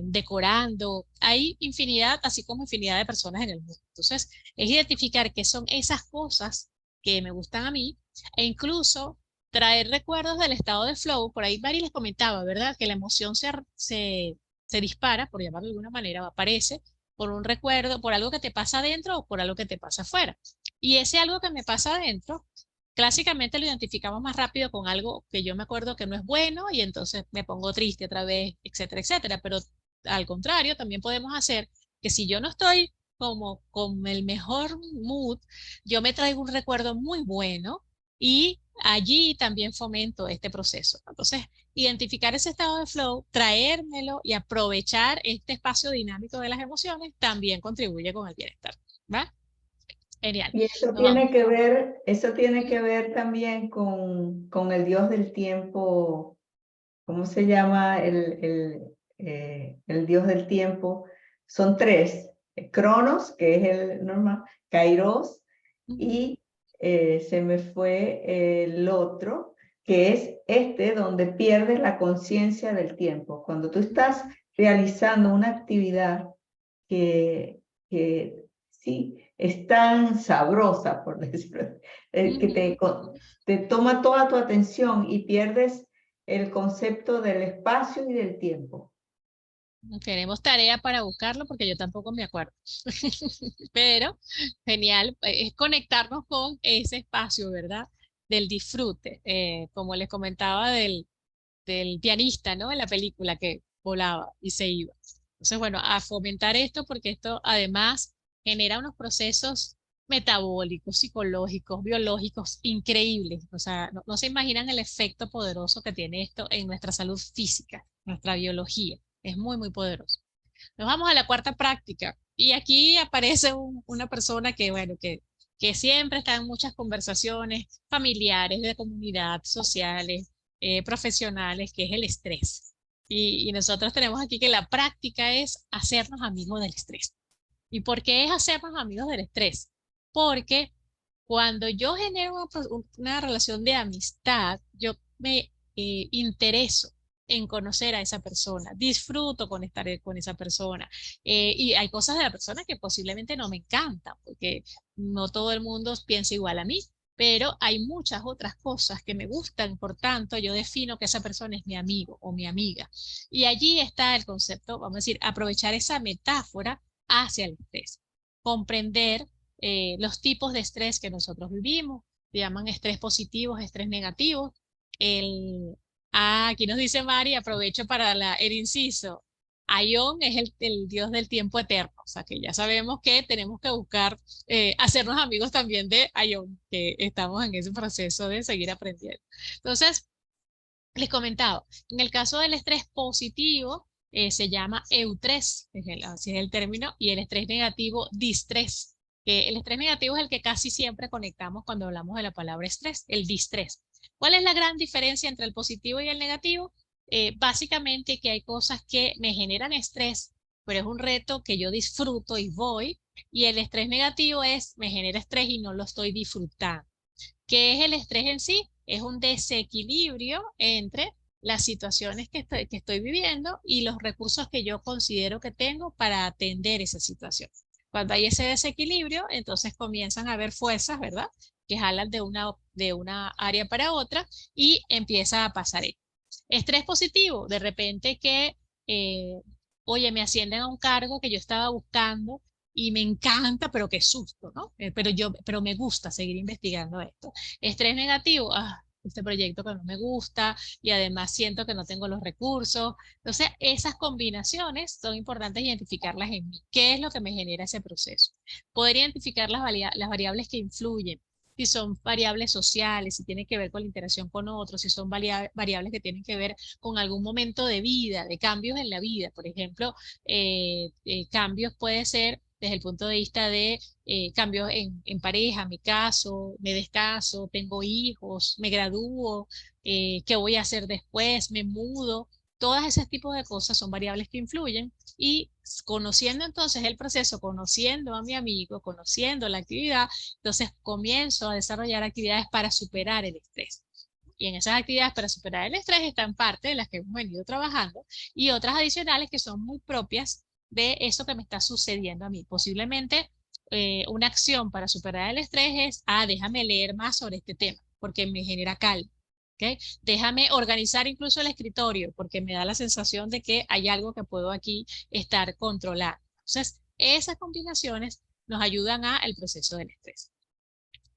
decorando. Hay infinidad, así como infinidad de personas en el mundo. Entonces, es identificar qué son esas cosas que me gustan a mí e incluso traer recuerdos del estado de flow. Por ahí Mari les comentaba, ¿verdad? Que la emoción se dispara, por llamarlo de alguna manera, aparece por un recuerdo, por algo que te pasa adentro o por algo que te pasa afuera. Y ese algo que me pasa adentro, clásicamente lo identificamos más rápido con algo que yo me acuerdo que no es bueno y entonces me pongo triste otra vez, etcétera, etcétera. Pero al contrario, también podemos hacer que si yo no estoy como con el mejor mood, yo me traigo un recuerdo muy bueno y allí también fomento este proceso. Entonces, identificar ese estado de flow, traérmelo y aprovechar este espacio dinámico de las emociones también contribuye con el bienestar. ¿Va? Genial. Y Nos vamos. eso tiene Ujú. que ver también con el dios del tiempo. ¿Cómo se llama el dios del tiempo? Son tres: Cronos, que es el normal, Kairos, Ujú. y se me fue el otro, que es donde pierdes la conciencia del tiempo. Cuando tú estás realizando una actividad que sí es tan sabrosa, por decirlo, que Ujú. te toma toda tu atención y pierdes el concepto del espacio y del tiempo. Tenemos tarea para buscarlo porque yo tampoco me acuerdo. Pero genial, es conectarnos con ese espacio, ¿verdad? del disfrute, como les comentaba del pianista, ¿no? En la película que volaba y se iba. Entonces, bueno, a fomentar esto porque esto además genera unos procesos metabólicos, psicológicos, biológicos increíbles. O sea, no se imaginan el efecto poderoso que tiene esto en nuestra salud física, nuestra biología. Es muy, muy poderoso. Nos vamos a la cuarta práctica y aquí aparece una persona que, bueno, que siempre está en muchas conversaciones familiares, de comunidad, sociales, profesionales, que es el estrés. Y nosotros tenemos aquí que la práctica es hacernos amigos del estrés. ¿Y por qué es hacernos amigos del estrés? Porque cuando yo genero una relación de amistad, yo me intereso en conocer a esa persona, disfruto con estar con esa persona. Y hay cosas de la persona que posiblemente no me encantan, porque no todo el mundo piensa igual a mí, pero hay muchas otras cosas que me gustan, por tanto, yo defino que esa persona es mi amigo o mi amiga. Y allí está el concepto, vamos a decir, aprovechar esa metáfora hacia el estrés, comprender los tipos de estrés que nosotros vivimos, se llaman estrés positivos, estrés negativos. El, aquí nos dice Mari, aprovecho para el inciso. Aion es el dios del tiempo eterno, o sea que ya sabemos que tenemos que buscar hacernos amigos también de Aion, que estamos en ese proceso de seguir aprendiendo. Entonces, les comentaba, en el caso del estrés positivo, se llama eustrés, así es el término, y el estrés negativo, distrés. El estrés negativo es el que casi siempre conectamos cuando hablamos de la palabra estrés, el distrés. ¿Cuál es la gran diferencia entre el positivo y el negativo? Básicamente que hay cosas que me generan estrés, pero es un reto que yo disfruto y voy, y el estrés negativo es, me genera estrés y no lo estoy disfrutando. ¿Qué es el estrés en sí? Es un desequilibrio entre las situaciones que estoy viviendo y los recursos que yo considero que tengo para atender esa situación. Cuando hay ese desequilibrio, entonces comienzan a haber fuerzas, ¿verdad? Que jalan de una área para otra y empieza a pasar esto. Estrés positivo, de repente que, eh, oye, me ascienden a un cargo que yo estaba buscando y me encanta, pero qué susto, ¿no? Pero me gusta seguir investigando esto. Estrés negativo, este proyecto que no me gusta y además siento que no tengo los recursos. Entonces, esas combinaciones son importantes identificarlas en mí. ¿Qué es lo que me genera ese proceso? Poder identificar las variables que influyen. Si son variables sociales, si tienen que ver con la interacción con otros, si son variables que tienen que ver con algún momento de vida, de cambios en la vida. Por ejemplo, cambios puede ser desde el punto de vista de cambios en pareja, mi caso, me descaso, tengo hijos, me gradúo, qué voy a hacer después, me mudo. Todas ese tipos de cosas son variables que influyen y conociendo entonces el proceso, conociendo a mi amigo, conociendo la actividad, entonces comienzo a desarrollar actividades para superar el estrés. Y en esas actividades para superar el estrés están parte de las que hemos venido trabajando y otras adicionales que son muy propias de eso que me está sucediendo a mí. Posiblemente una acción para superar el estrés es, déjame leer más sobre este tema porque me genera calma. ¿Okay? Déjame organizar incluso el escritorio porque me da la sensación de que hay algo que puedo aquí estar controlando. Entonces, esas combinaciones nos ayudan al proceso del estrés.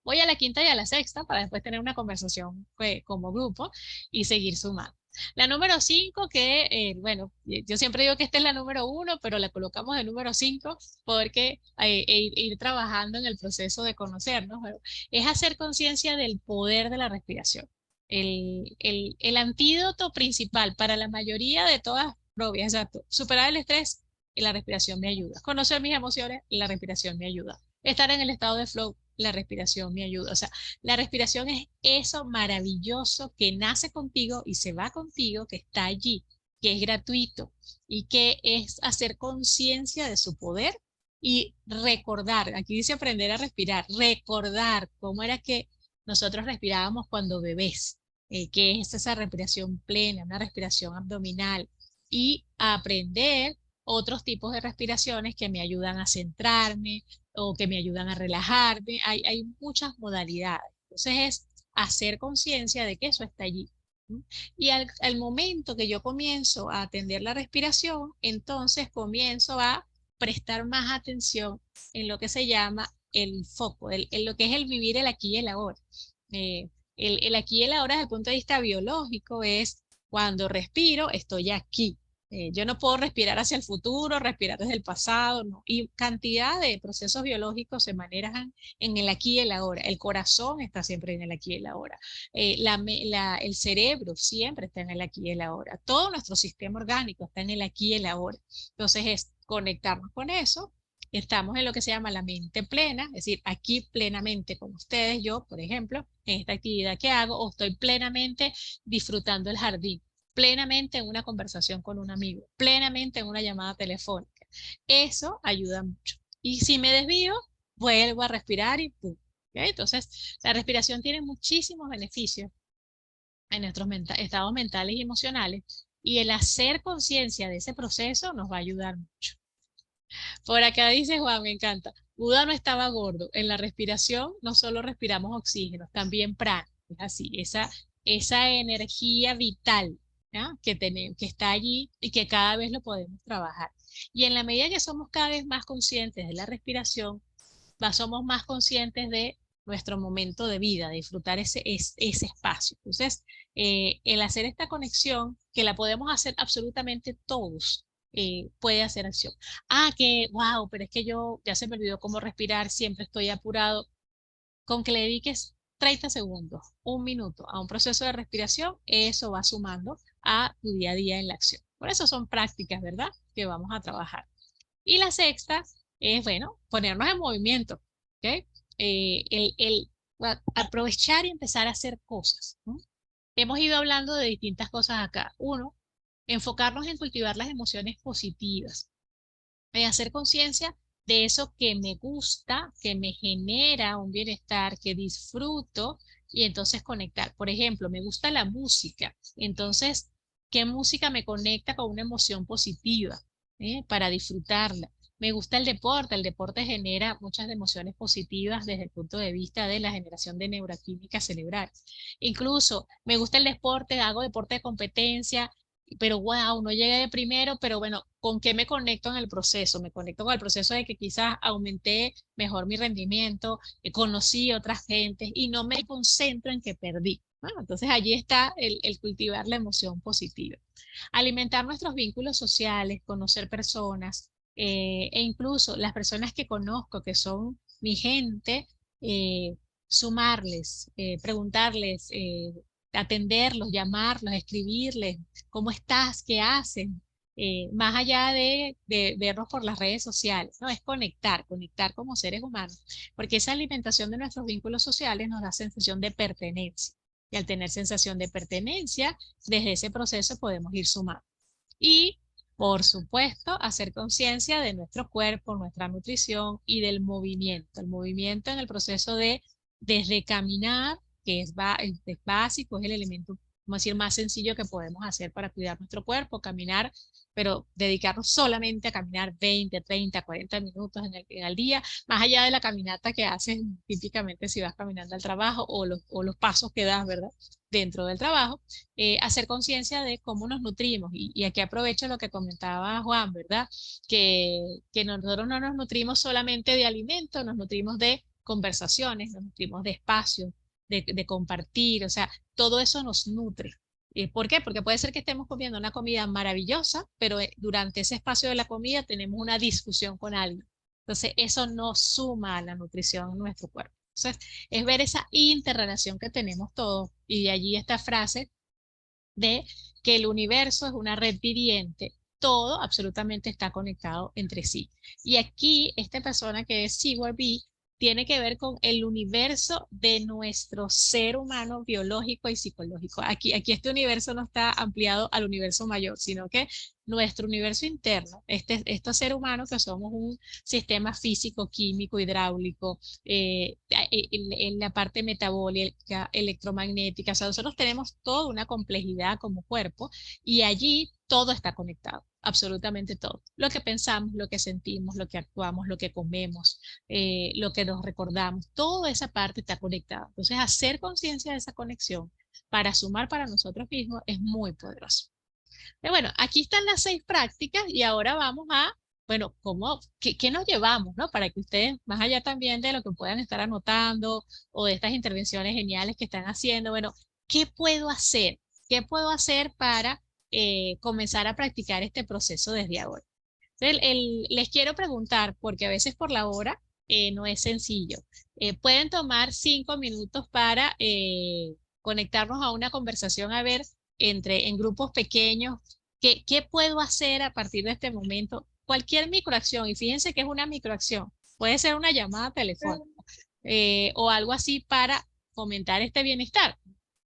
Voy a la quinta y a la sexta para después tener una conversación como grupo y seguir sumando. La número 5, que bueno, yo siempre digo que esta es la número 1, pero la colocamos de número 5 porque ir trabajando en el proceso de conocernos, ¿verdad? Es hacer conciencia del poder de la respiración. El antídoto principal para la mayoría de todas propias, exacto, superar el estrés, la respiración me ayuda. Conocer mis emociones, la respiración me ayuda. Estar en el estado de flow, la respiración me ayuda. O sea, la respiración es eso maravilloso que nace contigo y se va contigo, que está allí, que es gratuito y que es hacer conciencia de su poder y recordar, aquí dice aprender a respirar, recordar cómo era que nosotros respirábamos cuando bebés, que es esa respiración plena, una respiración abdominal y aprender otros tipos de respiraciones que me ayudan a centrarme, o que me ayudan a relajarme. Hay muchas modalidades. Entonces es hacer conciencia de que eso está allí. ¿No? Y al momento que yo comienzo a atender la respiración, entonces comienzo a prestar más atención en lo que se llama el foco, en lo que es el vivir el aquí y el ahora. El aquí y el ahora desde el punto de vista biológico es cuando respiro, estoy aquí. Yo no puedo respirar hacia el futuro, respirar desde el pasado, no. Y cantidad de procesos biológicos se manejan en el aquí y el ahora. El corazón está siempre en el aquí y el ahora. El cerebro siempre está en el aquí y el ahora. Todo nuestro sistema orgánico está en el aquí y el ahora. Entonces es conectarnos con eso. Estamos en lo que se llama la mente plena, es decir, aquí plenamente con ustedes, yo, por ejemplo, en esta actividad que hago, o estoy plenamente disfrutando el jardín, plenamente en una conversación con un amigo, plenamente en una llamada telefónica. Eso ayuda mucho. Y si me desvío, vuelvo a respirar y ¡pum! ¿Okay? Entonces, la respiración tiene muchísimos beneficios en nuestros estados mentales y emocionales, y el hacer conciencia de ese proceso nos va a ayudar mucho. Por acá dice Juan, me encanta. Buda no estaba gordo. En la respiración no solo respiramos oxígeno, también prana. Es así, esa energía vital, ¿ya? Que tenemos, que está allí y que cada vez lo podemos trabajar. Y en la medida que somos cada vez más conscientes de la respiración, somos más conscientes de nuestro momento de vida, de disfrutar ese espacio. Entonces, el hacer esta conexión, que la podemos hacer absolutamente todos, puede hacer acción. Ah, que, wow, pero es que yo ya se me olvidó cómo respirar, siempre estoy apurado. Con que le dediques 30 segundos, un minuto a un proceso de respiración, eso va sumando a tu día a día en la acción. Por eso son prácticas, ¿verdad? Que vamos a trabajar. Y la sexta es, bueno, ponernos en movimiento, ¿ok? Aprovechar y empezar a hacer cosas, ¿no? Hemos ido hablando de distintas cosas acá. Uno, enfocarnos en cultivar las emociones positivas, hacer conciencia de eso que me gusta, que me genera un bienestar, que disfruto y entonces conectar. Por ejemplo, me gusta la música, entonces, ¿qué música me conecta con una emoción positiva, para disfrutarla? Me gusta el deporte genera muchas emociones positivas desde el punto de vista de la generación de neuroquímica cerebral. Incluso me gusta el deporte, hago deporte de competencia, pero wow, no llegué de primero, pero bueno, ¿con qué me conecto en el proceso? Me conecto con el proceso de que quizás aumenté mejor mi rendimiento, conocí otras gentes y no me concentro en que perdí. Bueno, entonces allí está el cultivar la emoción positiva. Alimentar nuestros vínculos sociales, conocer personas, e incluso las personas que conozco, que son mi gente, eh, sumarles, preguntarles, atenderlos, llamarlos, escribirles, ¿cómo estás? ¿Qué hacen? Más allá de vernos por las redes sociales, ¿no? Es conectar, conectar como seres humanos, porque esa alimentación de nuestros vínculos sociales nos da sensación de pertenencia. Y al tener sensación de pertenencia, desde ese proceso podemos ir sumando. Y, por supuesto, hacer conciencia de nuestro cuerpo, nuestra nutrición y del movimiento. El movimiento en el proceso de desde caminar, que es básico, es el elemento, vamos a decir, más sencillo que podemos hacer para cuidar nuestro cuerpo, caminar, pero dedicarnos solamente a caminar 20, 30, 40 minutos en el día, más allá de la caminata que haces típicamente si vas caminando al trabajo o los pasos que das, ¿verdad? Dentro del trabajo, hacer conciencia de cómo nos nutrimos. Y aquí aprovecho lo que comentaba Juan, ¿verdad? Que nosotros no nos nutrimos solamente de alimentos, nos nutrimos de conversaciones, nos nutrimos de espacios, de compartir, o sea, todo eso nos nutre. ¿Por qué? Porque puede ser que estemos comiendo una comida maravillosa, pero durante ese espacio de la comida tenemos una discusión con alguien. Entonces, eso no suma a la nutrición en nuestro cuerpo. Entonces, es ver esa interrelación que tenemos todos. Y de allí esta frase de que el universo es una red viviente. Todo absolutamente está conectado entre sí. Y aquí, esta persona que es Sigward B tiene que ver con el universo de nuestro ser humano biológico y psicológico. Aquí este universo no está ampliado al universo mayor, sino que nuestro universo interno, este ser humano que somos un sistema físico, químico, hidráulico, en la parte metabólica, electromagnética, o sea, nosotros tenemos toda una complejidad como cuerpo y allí todo está conectado, absolutamente todo. Lo que pensamos, lo que sentimos, lo que actuamos, lo que comemos, lo que nos recordamos, toda esa parte está conectada. Entonces, hacer conciencia de esa conexión para sumar para nosotros mismos es muy poderoso. Pero bueno, aquí están las 6 prácticas y ahora vamos a bueno, qué nos llevamos, ¿no? Para que ustedes, más allá también de lo que puedan estar anotando o de estas intervenciones geniales que están haciendo, bueno, ¿qué puedo hacer? ¿Qué puedo hacer para comenzar a practicar este proceso desde ahora? Entonces, les quiero preguntar, porque a veces por la hora no es sencillo. Pueden tomar 5 minutos para conectarnos a una conversación, a ver, en grupos pequeños, qué puedo hacer a partir de este momento. Cualquier microacción, y fíjense que es una microacción, puede ser una llamada telefónica o algo así para fomentar este bienestar.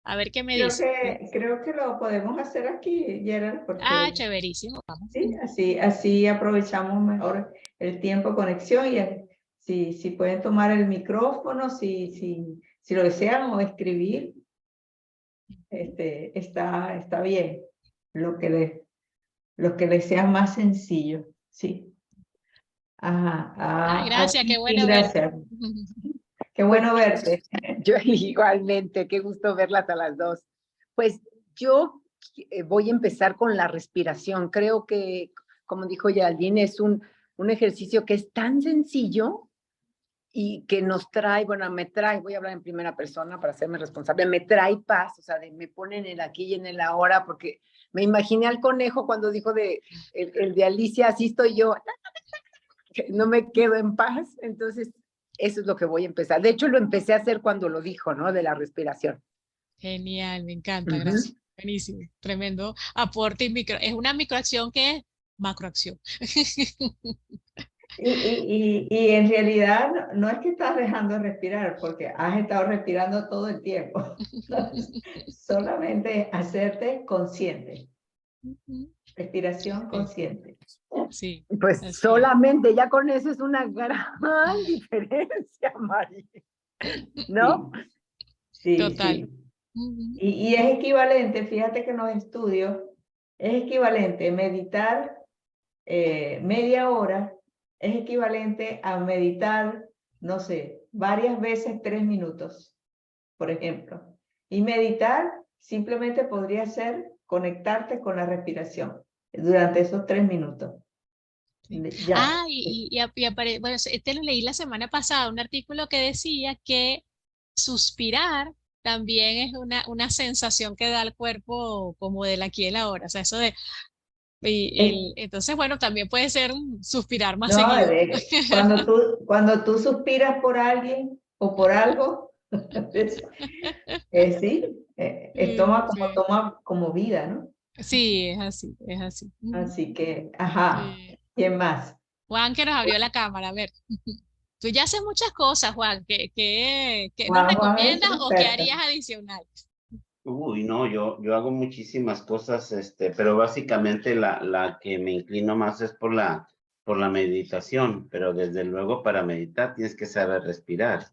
A ver qué me dice. Creo que lo podemos hacer aquí, Gerald, Ah, porque chéverísimo, vamos. sí, así aprovechamos mejor el tiempo de conexión y si pueden tomar el micrófono, si lo desean o escribir, está bien, lo que les sea más sencillo, sí. Ajá, Ay, a gracias, qué ti, bueno verte. gracias. Qué Pues bueno verte. yo igualmente, qué gusto verlas a las dos. Pues yo voy a empezar con la respiración. Creo que, como dijo Yaldine, es un ejercicio que es tan sencillo y que nos trae, bueno, me trae, voy a hablar en primera persona para hacerme responsable, me trae paz, o sea, me pone en el aquí y en el ahora, porque me imaginé al conejo cuando dijo el de Alicia, así estoy yo, no me quedo en paz, entonces eso es lo que voy a empezar. De hecho, lo empecé a hacer cuando lo dijo, ¿no? De la respiración. Genial, me encanta, gracias. Buenísimo, tremendo aporte y es una microacción que es macroacción. Y en realidad no es que estás dejando de respirar, porque has estado respirando todo el tiempo. Solamente hacerte consciente. Respiración consciente. Sí, Pues así es. solamente, ya con eso es una gran diferencia, Mari. ¿No? Sí, Total. sí. Y es equivalente, fíjate que en los estudios, es equivalente meditar media hora, es equivalente a meditar, no sé, varias veces 3 minutos, por ejemplo. Y meditar simplemente podría ser conectarte con la respiración durante esos 3 minutos. Sí. Ya. Ah, bueno, este lo leí la semana pasada, un artículo que decía que suspirar también es una sensación que da al cuerpo como del aquí y el ahora. O sea, eso de, entonces, bueno, también puede ser suspirar más No, seguido. cuando tú suspiras por alguien o por algo, sí, Sí, toma como vida, ¿no? sí, es así, es así. Así que, ajá, Sí. ¿quién más? Juan que nos abrió la cámara, a ver. Tú ya haces muchas cosas, Juan. ¿Qué nos Juan es recomiendas o qué experta. harías adicional? Uy, no, yo hago muchísimas cosas, pero básicamente la que me inclino más es por la meditación, pero desde luego para meditar tienes que saber respirar,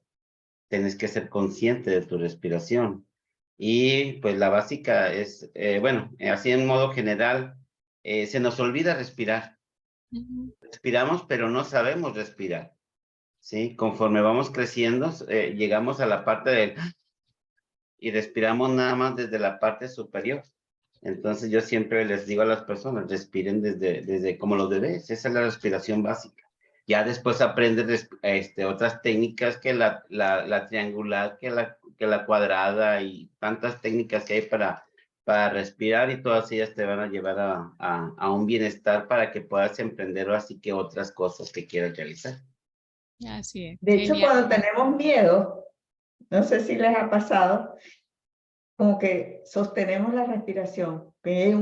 tienes que ser consciente de tu respiración. Y pues la básica es, bueno, así en modo general, se nos olvida respirar. Ujú. Respiramos, pero no sabemos respirar, ¿sí? Conforme vamos creciendo, llegamos a la parte del y respiramos nada más desde la parte superior. Entonces yo siempre les digo a las personas, respiren desde como los bebés, esa es la respiración básica. Ya después aprendes otras técnicas que la triangular, que la cuadrada y tantas técnicas que hay para respirar y todas ellas te van a llevar a un bienestar para que puedas emprender así que otras cosas que quieras realizar. Así es. De hecho, Genial, cuando Juan. tenemos miedo, no sé si les ha pasado, como que sostenemos la respiración, que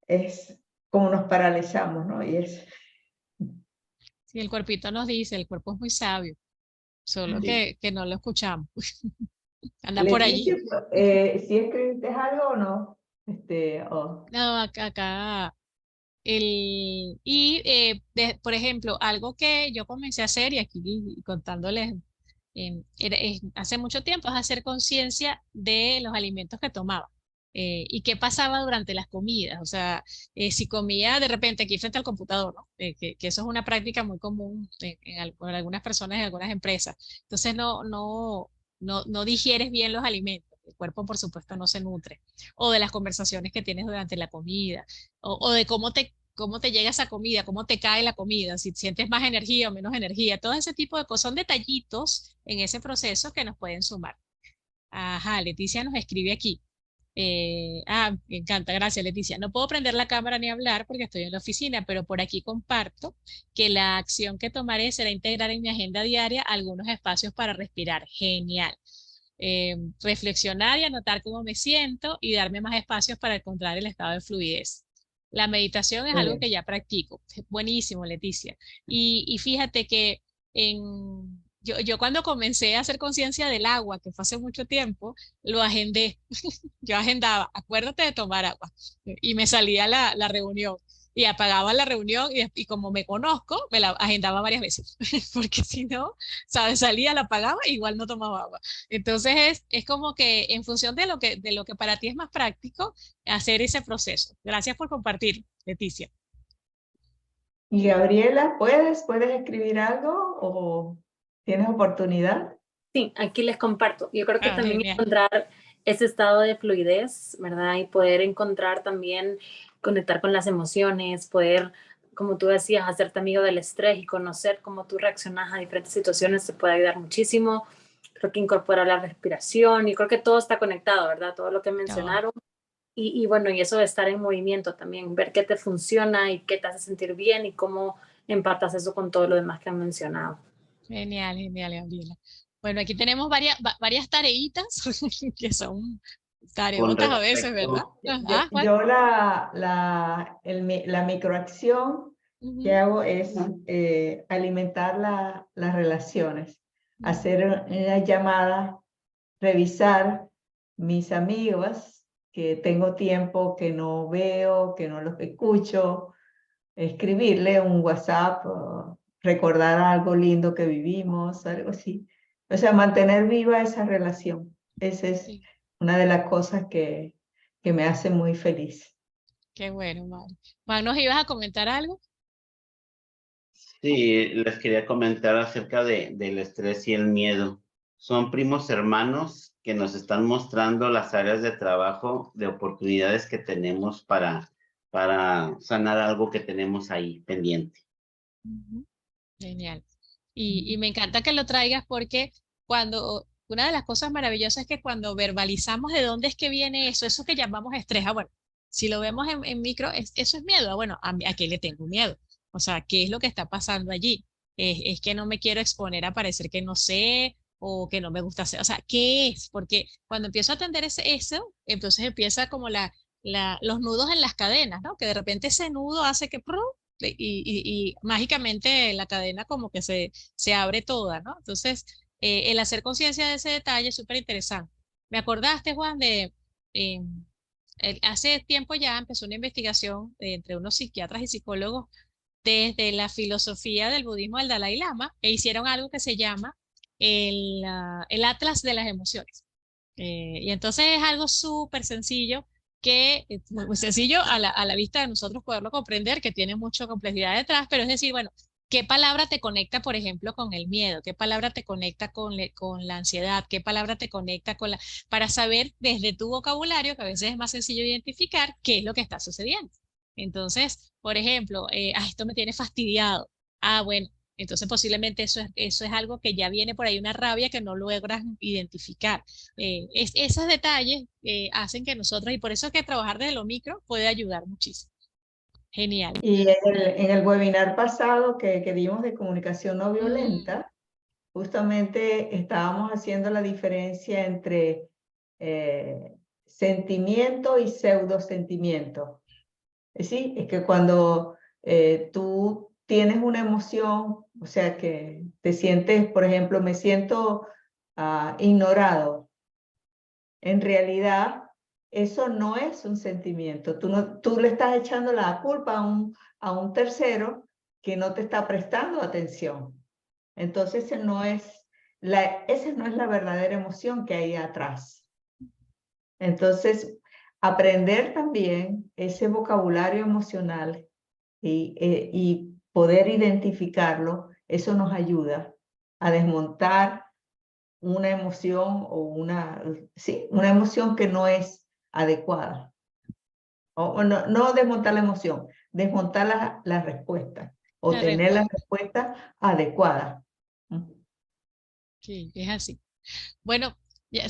es como nos paralizamos, ¿no? Si el cuerpito nos dice, el cuerpo es muy sabio, solo Sí. que no lo escuchamos. Anda por Leticia, allí. ¿sí escribiste algo o no? No, acá por ejemplo, algo que yo comencé a hacer y aquí contándoles hace mucho tiempo es hacer conciencia de los alimentos que tomaba y qué pasaba durante las comidas. O sea, si comía de repente aquí frente al computador, ¿no? Que eso es una práctica muy común en algunas personas y en algunas empresas. Entonces no digieres bien los alimentos. El cuerpo, por supuesto, no se nutre. O de las conversaciones que tienes durante la comida, o de cómo te cómo te llega esa comida, cómo te cae la comida, si sientes más energía o menos energía, todo ese tipo de cosas, son detallitos en ese proceso que nos pueden sumar. Ajá, Leticia nos escribe aquí. Me encanta, gracias Leticia. No puedo prender la cámara ni hablar porque estoy en la oficina, pero por aquí comparto que la acción que tomaré será integrar en mi agenda diaria algunos espacios para respirar. Genial. Reflexionar y anotar cómo me siento y darme más espacios para encontrar el estado de fluidez. La meditación es Muy algo bien. que ya practico. Buenísimo, Leticia. Y fíjate que yo cuando comencé a hacer conciencia del agua, que fue hace mucho tiempo, lo agendé. Yo agendaba, acuérdate de tomar agua. Y me salía la reunión. Y apagaba la reunión y como me conozco, me la agendaba varias veces. Porque si no, ¿sabes? Salía, la apagaba, igual no tomaba agua. Entonces es como que en función de lo que para ti es más práctico, hacer ese proceso. Gracias por compartir, Leticia. Y Gabriela, ¿puedes escribir algo o tienes oportunidad? Sí, aquí les comparto. Yo creo que Ah, también genial. encontrar ese estado de fluidez, ¿verdad? Y poder encontrar también, conectar con las emociones, poder, como tú decías, hacerte amigo del estrés y conocer cómo tú reaccionas a diferentes situaciones te puede ayudar muchísimo. Creo que incorporar la respiración y creo que todo está conectado, ¿verdad? Todo lo que Todo. mencionaron. Y bueno, y eso de estar en movimiento también, ver qué te funciona y qué te hace sentir bien y cómo empatas eso con todo lo demás que han mencionado. Genial, genial, Gabriela. Bueno, aquí tenemos varias tareitas que son Con tareotas a veces, ¿verdad? respecto, Ajá, Juan. Yo la microacción que Ujú, hago es alimentar las relaciones, ujú. hacer una llamada, revisar mis amigos que tengo tiempo que no veo, que no los escucho, escribirle un WhatsApp, o recordar algo lindo que vivimos, algo así. O sea, mantener viva esa relación. Esa es Sí, una de las cosas que me hace muy feliz. qué bueno, Juan. Juan, ¿nos ibas a comentar algo? sí, les quería comentar acerca del estrés y el miedo. Son primos hermanos que nos están mostrando las áreas de trabajo, de oportunidades que tenemos para sanar algo que tenemos ahí pendiente. Ujú. Genial. Y me encanta que lo traigas porque una de las cosas maravillosas es que cuando verbalizamos de dónde es que viene eso que llamamos estrés, bueno, si lo vemos en micro, eso es miedo. Bueno, ¿a qué le tengo miedo? O sea, ¿qué es lo que está pasando allí? Es que no me quiero exponer a parecer que no sé o que no me gusta hacer. O sea, ¿qué es? Porque cuando empiezo a atender eso, entonces empieza como los nudos en las cadenas, ¿no? Que de repente ese nudo hace que y mágicamente la cadena como que se abre toda, ¿no? Entonces, el hacer conciencia de ese detalle es súper interesante. Me acordaste, Juan, eh, hace tiempo ya empezó una investigación entre unos psiquiatras y psicólogos desde la filosofía del budismo del Dalai Lama e hicieron algo que se llama el Atlas de las Emociones. Y entonces es algo súper sencillo que es muy sencillo a la vista de nosotros poderlo comprender, que tiene mucha complejidad detrás, pero es decir, bueno, ¿qué palabra te conecta, por ejemplo, con el miedo? ¿Qué palabra te conecta con la ansiedad? ¿Qué palabra te conecta para saber desde tu vocabulario, que a veces es más sencillo identificar qué es lo que está sucediendo? Entonces, por ejemplo, esto me tiene fastidiado. Ah, bueno, entonces posiblemente eso es algo que ya viene por ahí, una rabia que no logras identificar. Esos detalles hacen que nosotros, y por eso es que trabajar desde lo micro puede ayudar muchísimo. Genial. Y en el webinar pasado que dimos de comunicación no Mm, violenta, justamente estábamos haciendo la diferencia entre sentimiento y pseudosentimiento. Sí, es que cuando tú tienes una emoción, o sea, que te sientes, por ejemplo, me siento ignorado, en realidad eso no es un sentimiento. Tú le estás echando la culpa a un tercero que no te está prestando atención. Entonces, esa no es la verdadera emoción que hay atrás. Entonces, aprender también ese vocabulario emocional y poder identificarlo, eso nos ayuda a desmontar una emoción o una emoción que no es adecuada. O no desmontar la emoción, desmontar la respuesta o La tener la respuesta. respuesta adecuada. Sí, es así. Bueno, ya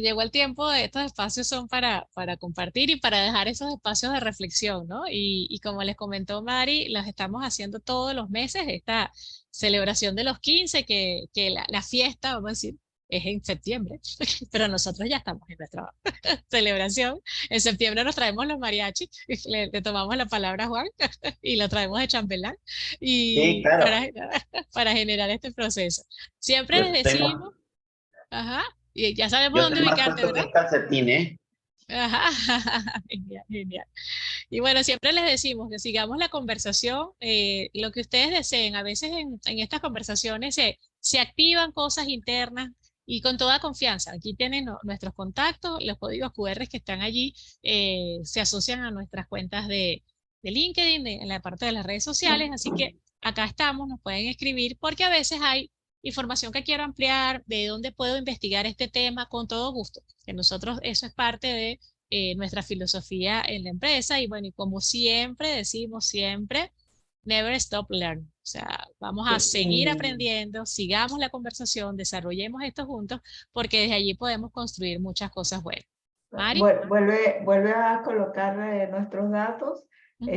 llegó el tiempo de estos espacios son para compartir y para dejar esos espacios de reflexión, ¿no? Y como les comentó Mari, las estamos haciendo todos los meses, esta celebración de los 15, que la fiesta, vamos a decir, es en septiembre, pero nosotros ya estamos en nuestra celebración. En septiembre nos traemos los mariachis, le tomamos la palabra a Juan y lo traemos de chambelán Sí, y claro. para generar este proceso. Siempre Yo les tengo, decimos. Ajá, y ya sabemos yo dónde tengo más ubicarte, puesto que ¿verdad? un calcetín, ¿eh? Ajá, genial, genial. Y bueno, siempre les decimos que sigamos la conversación, lo que ustedes deseen. A veces en estas conversaciones se activan cosas internas y con toda confianza. Aquí tienen nuestros contactos, los códigos QR que están allí, se asocian a nuestras cuentas de LinkedIn, en la parte de las redes sociales. Así que acá estamos, nos pueden escribir porque a veces hay información que quiero ampliar, de dónde puedo investigar este tema con todo gusto. Que nosotros eso es parte de nuestra filosofía en la empresa y bueno, y como siempre decimos siempre, never stop learning. O sea, vamos a seguir Y aprendiendo, sigamos la conversación, desarrollemos esto juntos, porque desde allí podemos construir muchas cosas buenas. Mari. vuelve a colocar nuestros datos. Ujú.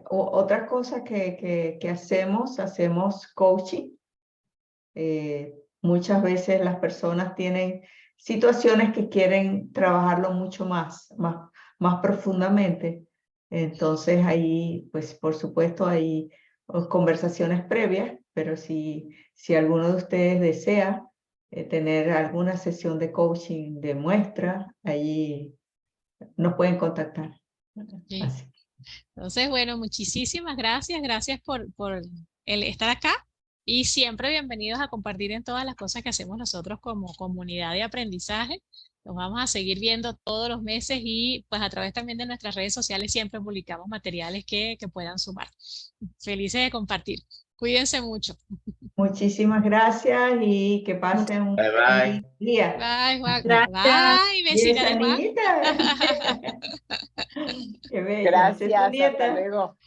Otra cosa que hacemos coaching. Muchas veces las personas tienen situaciones que quieren trabajarlo mucho más profundamente. Entonces ahí, pues por supuesto, hay conversaciones previas, pero si alguno de ustedes desea tener alguna sesión de coaching de muestra, ahí nos pueden contactar. Sí. Así. Entonces, bueno, muchísimas gracias. Gracias por el estar acá y siempre bienvenidos a compartir en todas las cosas que hacemos nosotros como comunidad de aprendizaje. Nos vamos a seguir viendo todos los meses y pues a través también de nuestras redes sociales siempre publicamos materiales que puedan sumar. Felices de compartir. Cuídense mucho. Muchísimas gracias y que pasen un Bye, bye. feliz día. Bye, Juan. Gracias, Bye, Y vecina esa de Juan. niñita. Qué bella, esa es tu gracias, hasta nieta. luego.